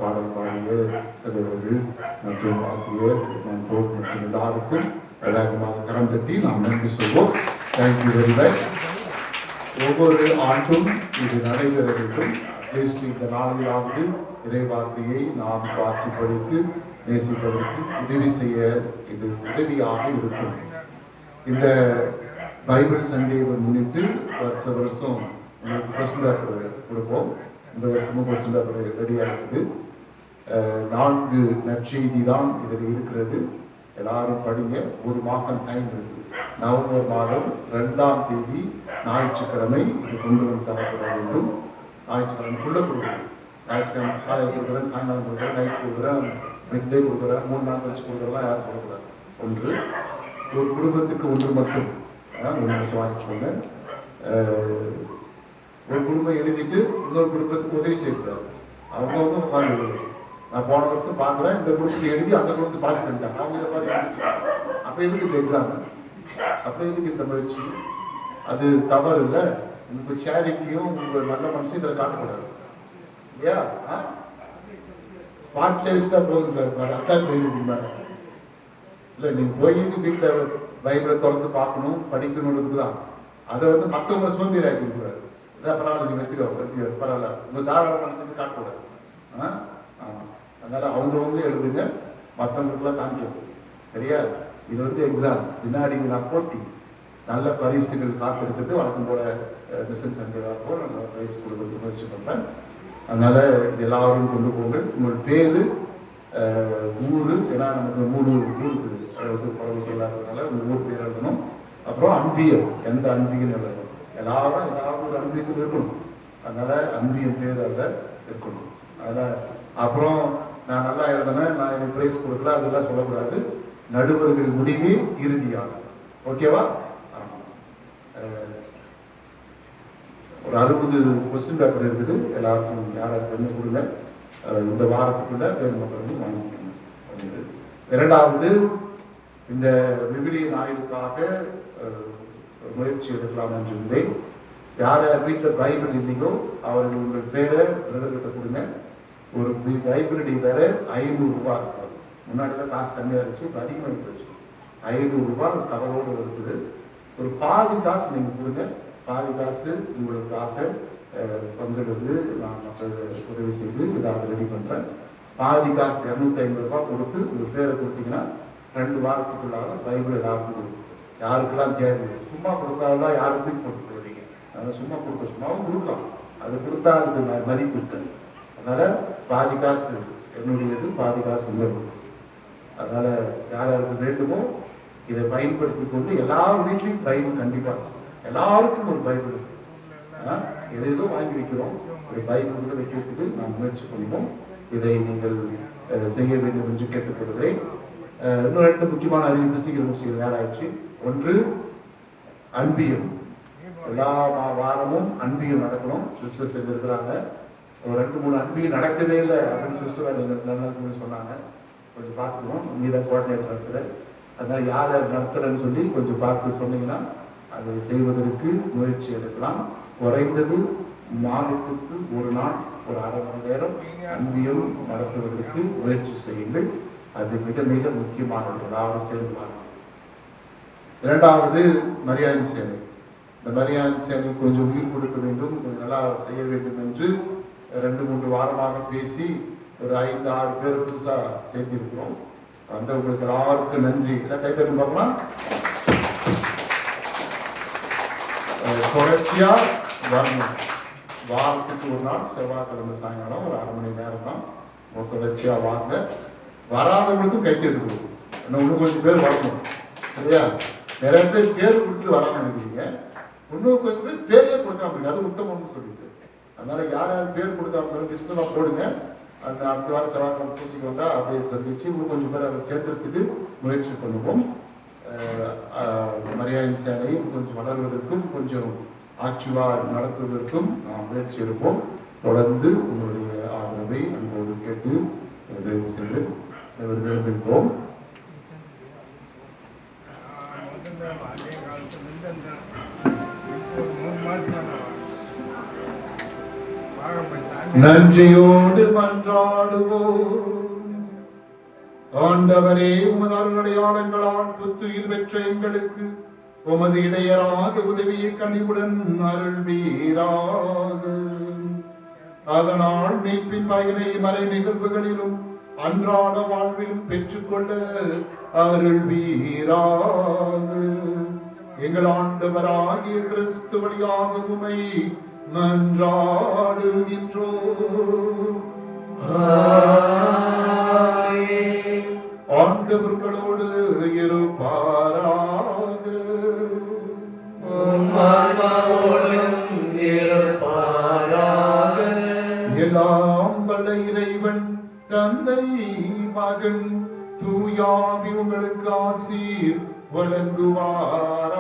பாடல் பாடிய சகோதரர்கள் மற்றும் ஆசிரியர் மற்றும் எல்லாருக்கும் வேகமாக கரம் தட்டி நாம் நன்றி சொல்வோம். Thank you very much. ஒவ்வொரு ஆண்டும் இது நடைபெற வேண்டும். அட்லீஸ்ட் இந்த நாளிலாவது இறைவார்த்தையை நாம் வாசிப்பதற்கு, நேசிப்பதற்கு உதவி செய்ய இது உதவியாக இருக்கும். இந்த பைபிள் சண்டேவை முன்னிட்டு வருஷம் உங்களுக்கு கொஸ்டின் பேப்பர் கொடுப்போம். இந்த வருஷமும் கொஸ்டின் பேப்பர் ரெடியாக இருக்குது. 4 நற்செய்தி தான் இதில் இருக்கிறது. எல்லாரும் படிங்க. ஒரு மாதம் டைம் இருக்கு. நவம்பர் மாதம் 2ஆம் தேதி ஞாயிற்றுக்கிழமை இது கொண்டு வந்து தரப்பட வேண்டும். ஞாயிற்றுக்கிழமைக்குள்ளே கொடுக்குறேன். ஞாயிற்றுக்கிழமை காலையில் கொடுக்குறேன், சாயங்காலம் கொடுக்குறேன், நைட் கொடுக்குறேன், மிட் டே கொடுக்குறேன், 3 நாள் கழிச்சு கொடுக்குறலாம் யாரும் சொல்லக்கூடாது. ஒன்று ஒரு குடும்பத்துக்கு ஒன்று மட்டும் வாங்கிக்கோங்க. ஒரு குடும்பம் எழுதிட்டு இன்னொரு குடும்பத்துக்கு உதவி செய்யக்கூடாது. அவங்க உட்காந்து எழுதுறது. நான் போன வருஷம் பார்க்குறேன், இந்த குடும்பத்தை எழுதி அந்த குடும்பத்தை பாஸ் பண்ணிட்டாங்க. அவங்க இதை மாதிரி எழுதிட்டு அப்போ எதுக்கு இந்த எக்ஸாம்? அப்புறம் எதுக்கு இந்த முயற்சி? அது தவறு இல்லை. உங்கள் சேரிட்டியும் உங்கள் நல்ல மனசையும் இதில் காட்டக்கூடாது இல்லையா? ஸ்பாட்லேயே வச்சுட்டா போதுங்கிறாரு. அதான் செய்யறது மேலே இல்லை. நீங்கள் போய் வீட்டில் பைபிளை திறந்து பார்க்கணும், படிக்கணும்னு தான். அதை வந்து மற்றவங்களை சோம்பேறி ஆக்கி கொடுக்குறாரு. இதான் பரவாயில்ல, நீங்கள் எடுத்துக்க பரவாயில்ல, உங்கள் தாராள மனசுக்கு காட்டக்கூடாது. ஆமாம். அதனால் அவங்கவுங்க எழுதுங்க, மற்றவங்களுக்குலாம் காமிக்கிறது. சரியா? இது வந்து எக்ஸாம், வினாடி வினா போட்டி, நல்ல பரிசுகள் காத்திருக்கிறது. வழக்கம் போல மிஷன் சண்டேவாக நம்ம பரிசு கொடுக்கறதுக்கு முயற்சி பண்ணுறேன். அதனால் இது எல்லாரும் கொண்டு போங்க. உங்கள் பேர், ஊர், ஏன்னா நமக்கு 3 ஊர் இருக்குது. அதாவது பழகுகளாக இருக்கிறதுனால உங்கள் ஊர் பேர் எழுதணும். அப்புறம் அன்பியம், எந்த அன்பியம் எழுதணும். எல்லாரும் ஏதாவது ஒரு அன்பியத்தில் இருக்கணும். அதனால் அன்பியம் பேர் அதில் இருக்கணும். அதனால் அப்புறம் நான் நல்லா எழுதினேன், நான் எனக்கு ப்ரைஸ் கொடுக்கல, அதெல்லாம் சொல்லக்கூடாது. நடுவர்கள் முடிவே இறுதியானது. ஓகேவா? ஒரு 60 கொஸ்டின் பேப்பர் இருக்குது. எல்லாருக்கும் யாராருக்கு என்ன கொடுங்க. இந்த வாரத்துக்குள்ள வேணும் வந்து வாங்கிக்கணும். இரண்டாவது, இந்த விவிலிய ஞாயிற்காக ஒரு முயற்சி எடுக்கலாம் என்று இருந்தேன். யார் யார் வீட்டில் பைபிள் இல்லையோ அவர்கள் உங்கள் பேரை பிரதர்கிட்ட கொடுங்க. ஒரு பைபிளுடைய வேலை 500 ரூபா. முன்னாடிலாம் காசு கம்மியாக இருந்துச்சு, இப்போ அதிகமாக போச்சு. 500 ரூபா கவரோடு இருக்குது. ஒரு பாதி காசு நீங்கள் கொடுங்க. பாதி காசு உங்களுக்காக பங்கிலிருந்து நான் மற்ற உதவி செய்து ஏதாவது ரெடி பண்ணுறேன். பாதி காசு 250 ரூபா கொடுத்து உங்கள் பேரை கொடுத்தீங்கன்னா 2 வாரத்துக்குள்ளாக பைபிள் எல்லாருக்கும் கொடுக்கும். யாருக்கெல்லாம் தேவை, சும்மா கொடுக்காதான் யாருக்கும் போட்டு போடுவீங்க. அதனால் சும்மா சும்மாவும் கொடுக்கலாம். அது கொடுத்தா அதுக்கு மதிப்பு இருக்குது. அதனால் பாதி காசு என்னுடையது, பாதி காசு உங்களுடைய. அதனால் யார் யாருக்கு வேண்டுமோ இதை பயன்படுத்தி கொண்டு எல்லார் வீட்லேயும் பைபிள் கண்டிப்பாக எல்லாருக்கும் ஒரு பைபிள் எதோ வாங்கி வைக்கிறோம். ஒரு பைபிள் கூட வைக்கிறதுக்கு நாம் முயற்சி பண்ணுவோம். இதை நீங்கள் செய்ய வேண்டும் என்று கேட்டுக்கொள்கிறேன். இன்னும் 2 முக்கியமான அறிவிப்பு சீக்கிரம் நேரம் ஆயிடுச்சு. ஒன்று, அன்பியம். எல்லா வாரமும் அன்பியம் நடக்கணும். சிஸ்டர்ஸ் இருக்கிறாங்க. ஒரு 2-3 அன்பியம் நடக்கவே இல்லை அப்படின்னு சிஸ்டர் நல்ல சொன்னாங்க. கொஞ்சம் பார்த்துக்கணும். நீ தான் கோஆர்டினேட்டர் நடத்துகிற. அதனால் யார் யார் நடத்துகிறேன்னு சொல்லி கொஞ்சம் பார்த்து சொன்னீங்கன்னா அதை செய்வதற்கு முயற்சி எடுக்கலாம். குறைந்தது மாதத்துக்கு 1 நாள், ஒரு 1/2 மணி நேரம் அன்பியம் நடத்துவதற்கு முயற்சி செய்யுங்கள். அது மிக மிக முக்கியமானது. எல்லாரும் சேர்ந்து. இரண்டாவது, மரியாதை சேவை. இந்த மரியாதை சேவை கொஞ்சம் உயிர் கொடுக்க வேண்டும், கொஞ்சம் நல்லா செய்ய வேண்டும் என்று 2-3 வாரமாக பேசி ஒரு 5-6 பேர் புதுசாக சேர்த்திருக்கிறோம். அந்த உங்களுக்கு எல்லாருக்கும் நன்றி. எல்லாம் கைத்தட்டி பார்க்கலாம். தொடர்ச்சியாக வரணும். வாரத்துக்கு 1 நாள் செவ்வாய்க்கிழமை சாயங்காலம் ஒரு 1/2 மணி நேரம் தான் தொடர்ச்சியாக வாங்க. வராதவங்களுக்கும் கைத்தேடி கொடுக்கும். இன்னும் கொஞ்சம் பேர் வரணும் இல்லையா? நிறைய பேர் பேர் கொடுத்துட்டு வராமல் இருக்கீங்க. இன்னும் கொஞ்சம் பேர் பேரே கொடுக்காம இருக்கு. அது உத்தமம்னு சொல்லிட்டு, அதனால யார் யார் பேர் கொடுக்காம லிஸ்டெல்லாம் போடுங்க. அந்த அடுத்த வாரம் செவ்வாய்க்கிழமை பூசிக்கு வந்தால் அப்படியே தெரிவிச்சு இன்னும் கொஞ்சம் பேர் அதை சேர்த்துறதுக்கு முயற்சி பண்ணுவோம். மரியாயின் சேனை கொஞ்சம் வளர்வதற்கும் கொஞ்சம் ஆட்சிவாக நடத்துவதற்கும் நாம் முயற்சி எடுப்போம். தொடர்ந்து உங்களுடைய ஆதரவை அன்போடு கேட்டு நிறைவு சென்று எழுந்திருப்போம். நன்றியோடு மன்றாடுவோம். ஆண்டவரே, உமது அருளடையாளங்களால் புத்துயிர் பெற்ற எங்களுக்கு உமது இடையராக உதவியை கனிவுடன் அருள்வீராக. அதனால் மீட்பின் பயனை மறை நிகழ்வுகளிலும் அன்றாட வாழ்விலும் பெற்றுக்கொள்ள அருள்வீராக. எங்கள் ஆண்டவராகிய கிறிஸ்து வழியாக உம்மை மன்றாடுகின்றோம். ஆண்டவர்களோடு இருப்பாராக. எல்லாம் வல்ல இறைவன் தந்தை மகன் தூயாவி உங்களுக்கு ஆசீர் வழங்குவாராக.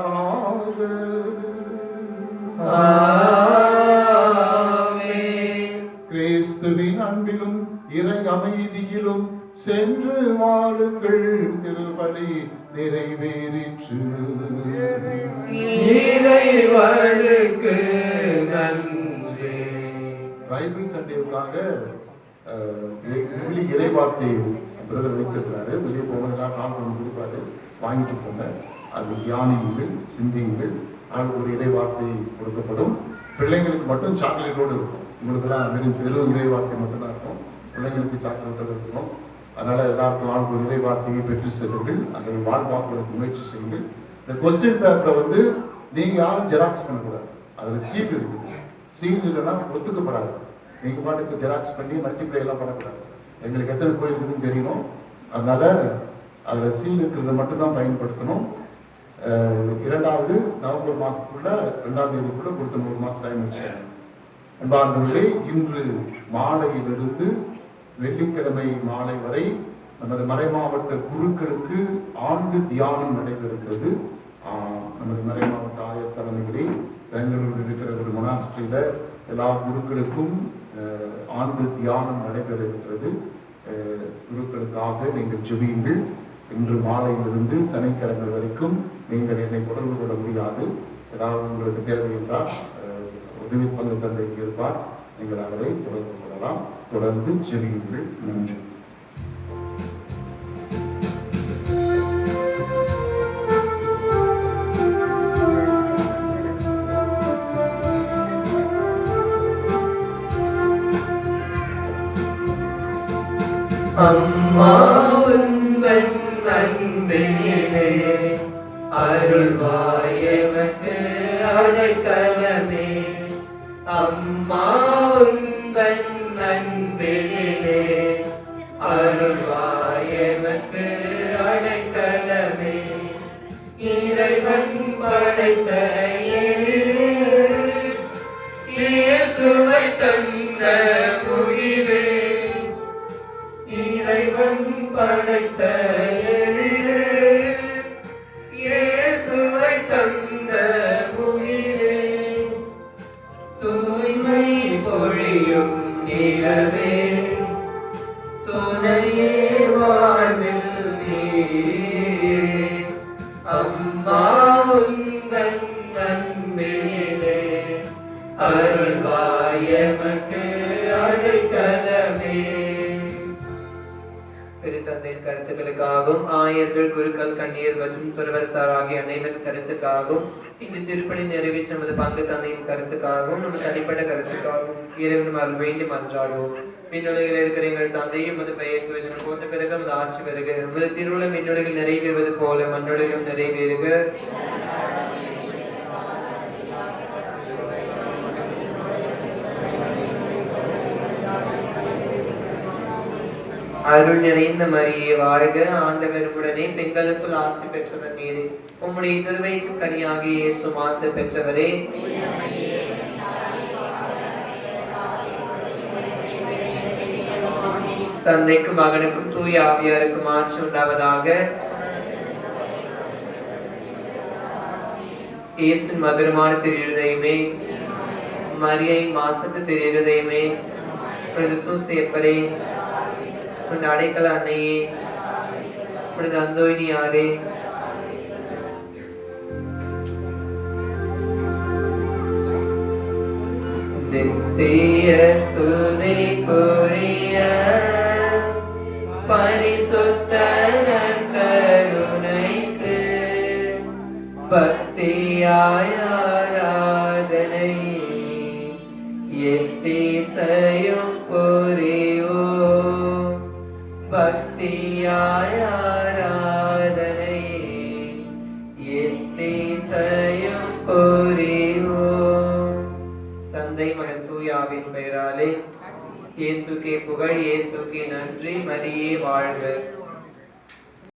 கிறிஸ்துவின் அன்பிலும் இறை அமைதியிலும் சென்று வாழுங்கள். திருப்பலி நிறைவேறிற்று. இறைவனுக்கு நன்றி. பைபிள் சண்டேவுக்காக இறை வார்த்தை பிரதர் வைத்திருக்கிறாரு. வெளியே போவதற்காக நாள் ஒன்று கொடுப்பாரு, வாங்கிட்டு போங்க. அது தியானியுங்கள், சிந்தியுங்கள். நாள் ஒரு இறை வார்த்தை கொடுக்கப்படும். பிள்ளைங்களுக்கு மட்டும் சாக்லேட்டோடு இருக்கும். உங்களுக்கெல்லாம் வெறும் இறை வார்த்தை மட்டும்தான் இருக்கும். பிள்ளைங்களுக்கு சாக்லேட்டோடு இருக்கணும். அதனால எல்லாருக்கும் நாள் ஒரு இறை வார்த்தையை பெற்று செல்லுங்கள். அதை வாழ்வாக்குவதற்கு முயற்சி செய்யுங்கள். இந்த கொஸ்டின் பேப்பரை நீங்க யாரும் ஜெராக்ஸ் பண்ணக்கூடாது. அதுல சீல் இருக்குது. சீல் இல்லைன்னா ஒத்துக்கப்படாது. நீங்க பாட்டுக்கு ஜெராக்ஸ் பண்ணி மல்டிப்ளை எல்லாம் பண்ணக்கூடாது. எங்களுக்கு எத்தனை போயிருக்குதுன்னு தெரியணும். அதனால அதுல சீல் இருக்கிறத மட்டும்தான் பயன்படுத்தணும். 2வது நவம்பர் மாசத்துக்குள்ள 2ஆம் தேதிக்குள்ள கொடுத்த 1 மாசம் டைம் இருக்கு. அன்பார்ந்தவர்களே, இன்று மாலையிலிருந்து வெள்ளிக்கிழமை மாலை வரை நமது மறைமாவட்ட குருக்களுக்கு ஆண்டு தியானம் நடைபெறுகிறது. நமது மறைமாவட்ட ஆயர் தலைமையிலே பெங்களூரில் இருக்கிற ஒரு மொனாஸ்ட்ரியில எல்லா குருக்களுக்கும் ஆண்டு தியானம் நடைபெற இருக்கிறது. குருக்களுக்காக நீங்கள் ஜெபியுங்கள். இன்று மாலையிலிருந்து சனிக்கிழமை வரைக்கும் நீங்கள் என்னை தொடர்பு கொள்ள முடியாது. ஏதாவது உங்களுக்கு தேவை என்றால் உதவி பங்கு தந்தை இங்கே இருப்பார். நீங்கள் அவரை தொடர்பு கொள்ளலாம். தொடர்ந்து ஜெபியுங்கள். நன்றி. அம்மா உந்தன் அன்பினிலே அருள்வாய் எமக்கு அடைக்கலமே. அம்மா உந்தன் அன்பினிலே அருள்வாய் எமக்கு அடைக்கலமே. இறைவன் படைத்த இயேசுவை தந்த முகிலே. இறைவன் படைத்த இயேசுவை தந்த முகிலே. தூய்மை பொழியும் நிலவே, துணையே வாழ்வில் நீயே. அம்மா உந்தன் அன்பினிலே அருள்வாய் எமக்கு அடைக்கலமே. திருத்தந்தையின் கருத்துக்களுக்காகவும் ஆயர்கள், குருக்கள், கண்ணீர் மற்றும் துறவரத்தார் ஆகிய அனைவரின் கருத்துக்காகவும் இந்த திருப்பணி நிறைவேற்ற நமது பங்கு தந்தையின் கருத்துக்காகவும் நம்ம தனிப்பட்ட கருத்துக்காகவும் இறைவனும் அருள் வேண்டி மன்றாடுவோம். மின்னுலகில் இருக்கிற எங்கள் தந்தையும் அது பெயர் போற்ற பிறகு நமது ஆட்சி வருக. நமது திருவுள மின்னுலகில் நிறைவேறுவது போல மண்ணுலகிலும் நிறைவேறுக. அருள் நிறைந்த மரியே வாழ்க, ஆண்டவர் உடனே பெண்களுக்குள் ஆசி பெற்றவர் நீரே. உம்முடைய திருவயிற்றின் கனியாகிய இயேசுவும் ஆசி பெற்றவரே. தந்தைக்கும் மகனுக்கும் தூய ஆவியாருக்கும் ஆட்சி உண்டாவதாக. இயேசுவின் மதுரமான திருஹிருதயமே, மரியை மாசத்து திருஹிருதயமே, புனித சூசேப்பரே, புனித அடைக்கல அன்னையே, புனித அந்தோனியாரே, நித்திய சுதை புரிய பரிசுத்த நற்கருணைக்கு பக்தியாய் ஆராதனை எத்திசையும் புரிவோம். பக்தியாய் ஆராதனை எத்திசையும் புரிவோம். தந்தை மகன் தூய ஆவியின் பெயராலே. இயேசுக்கே புகழ், இயேசுக்கே நன்றி. மரியே வாழ்க.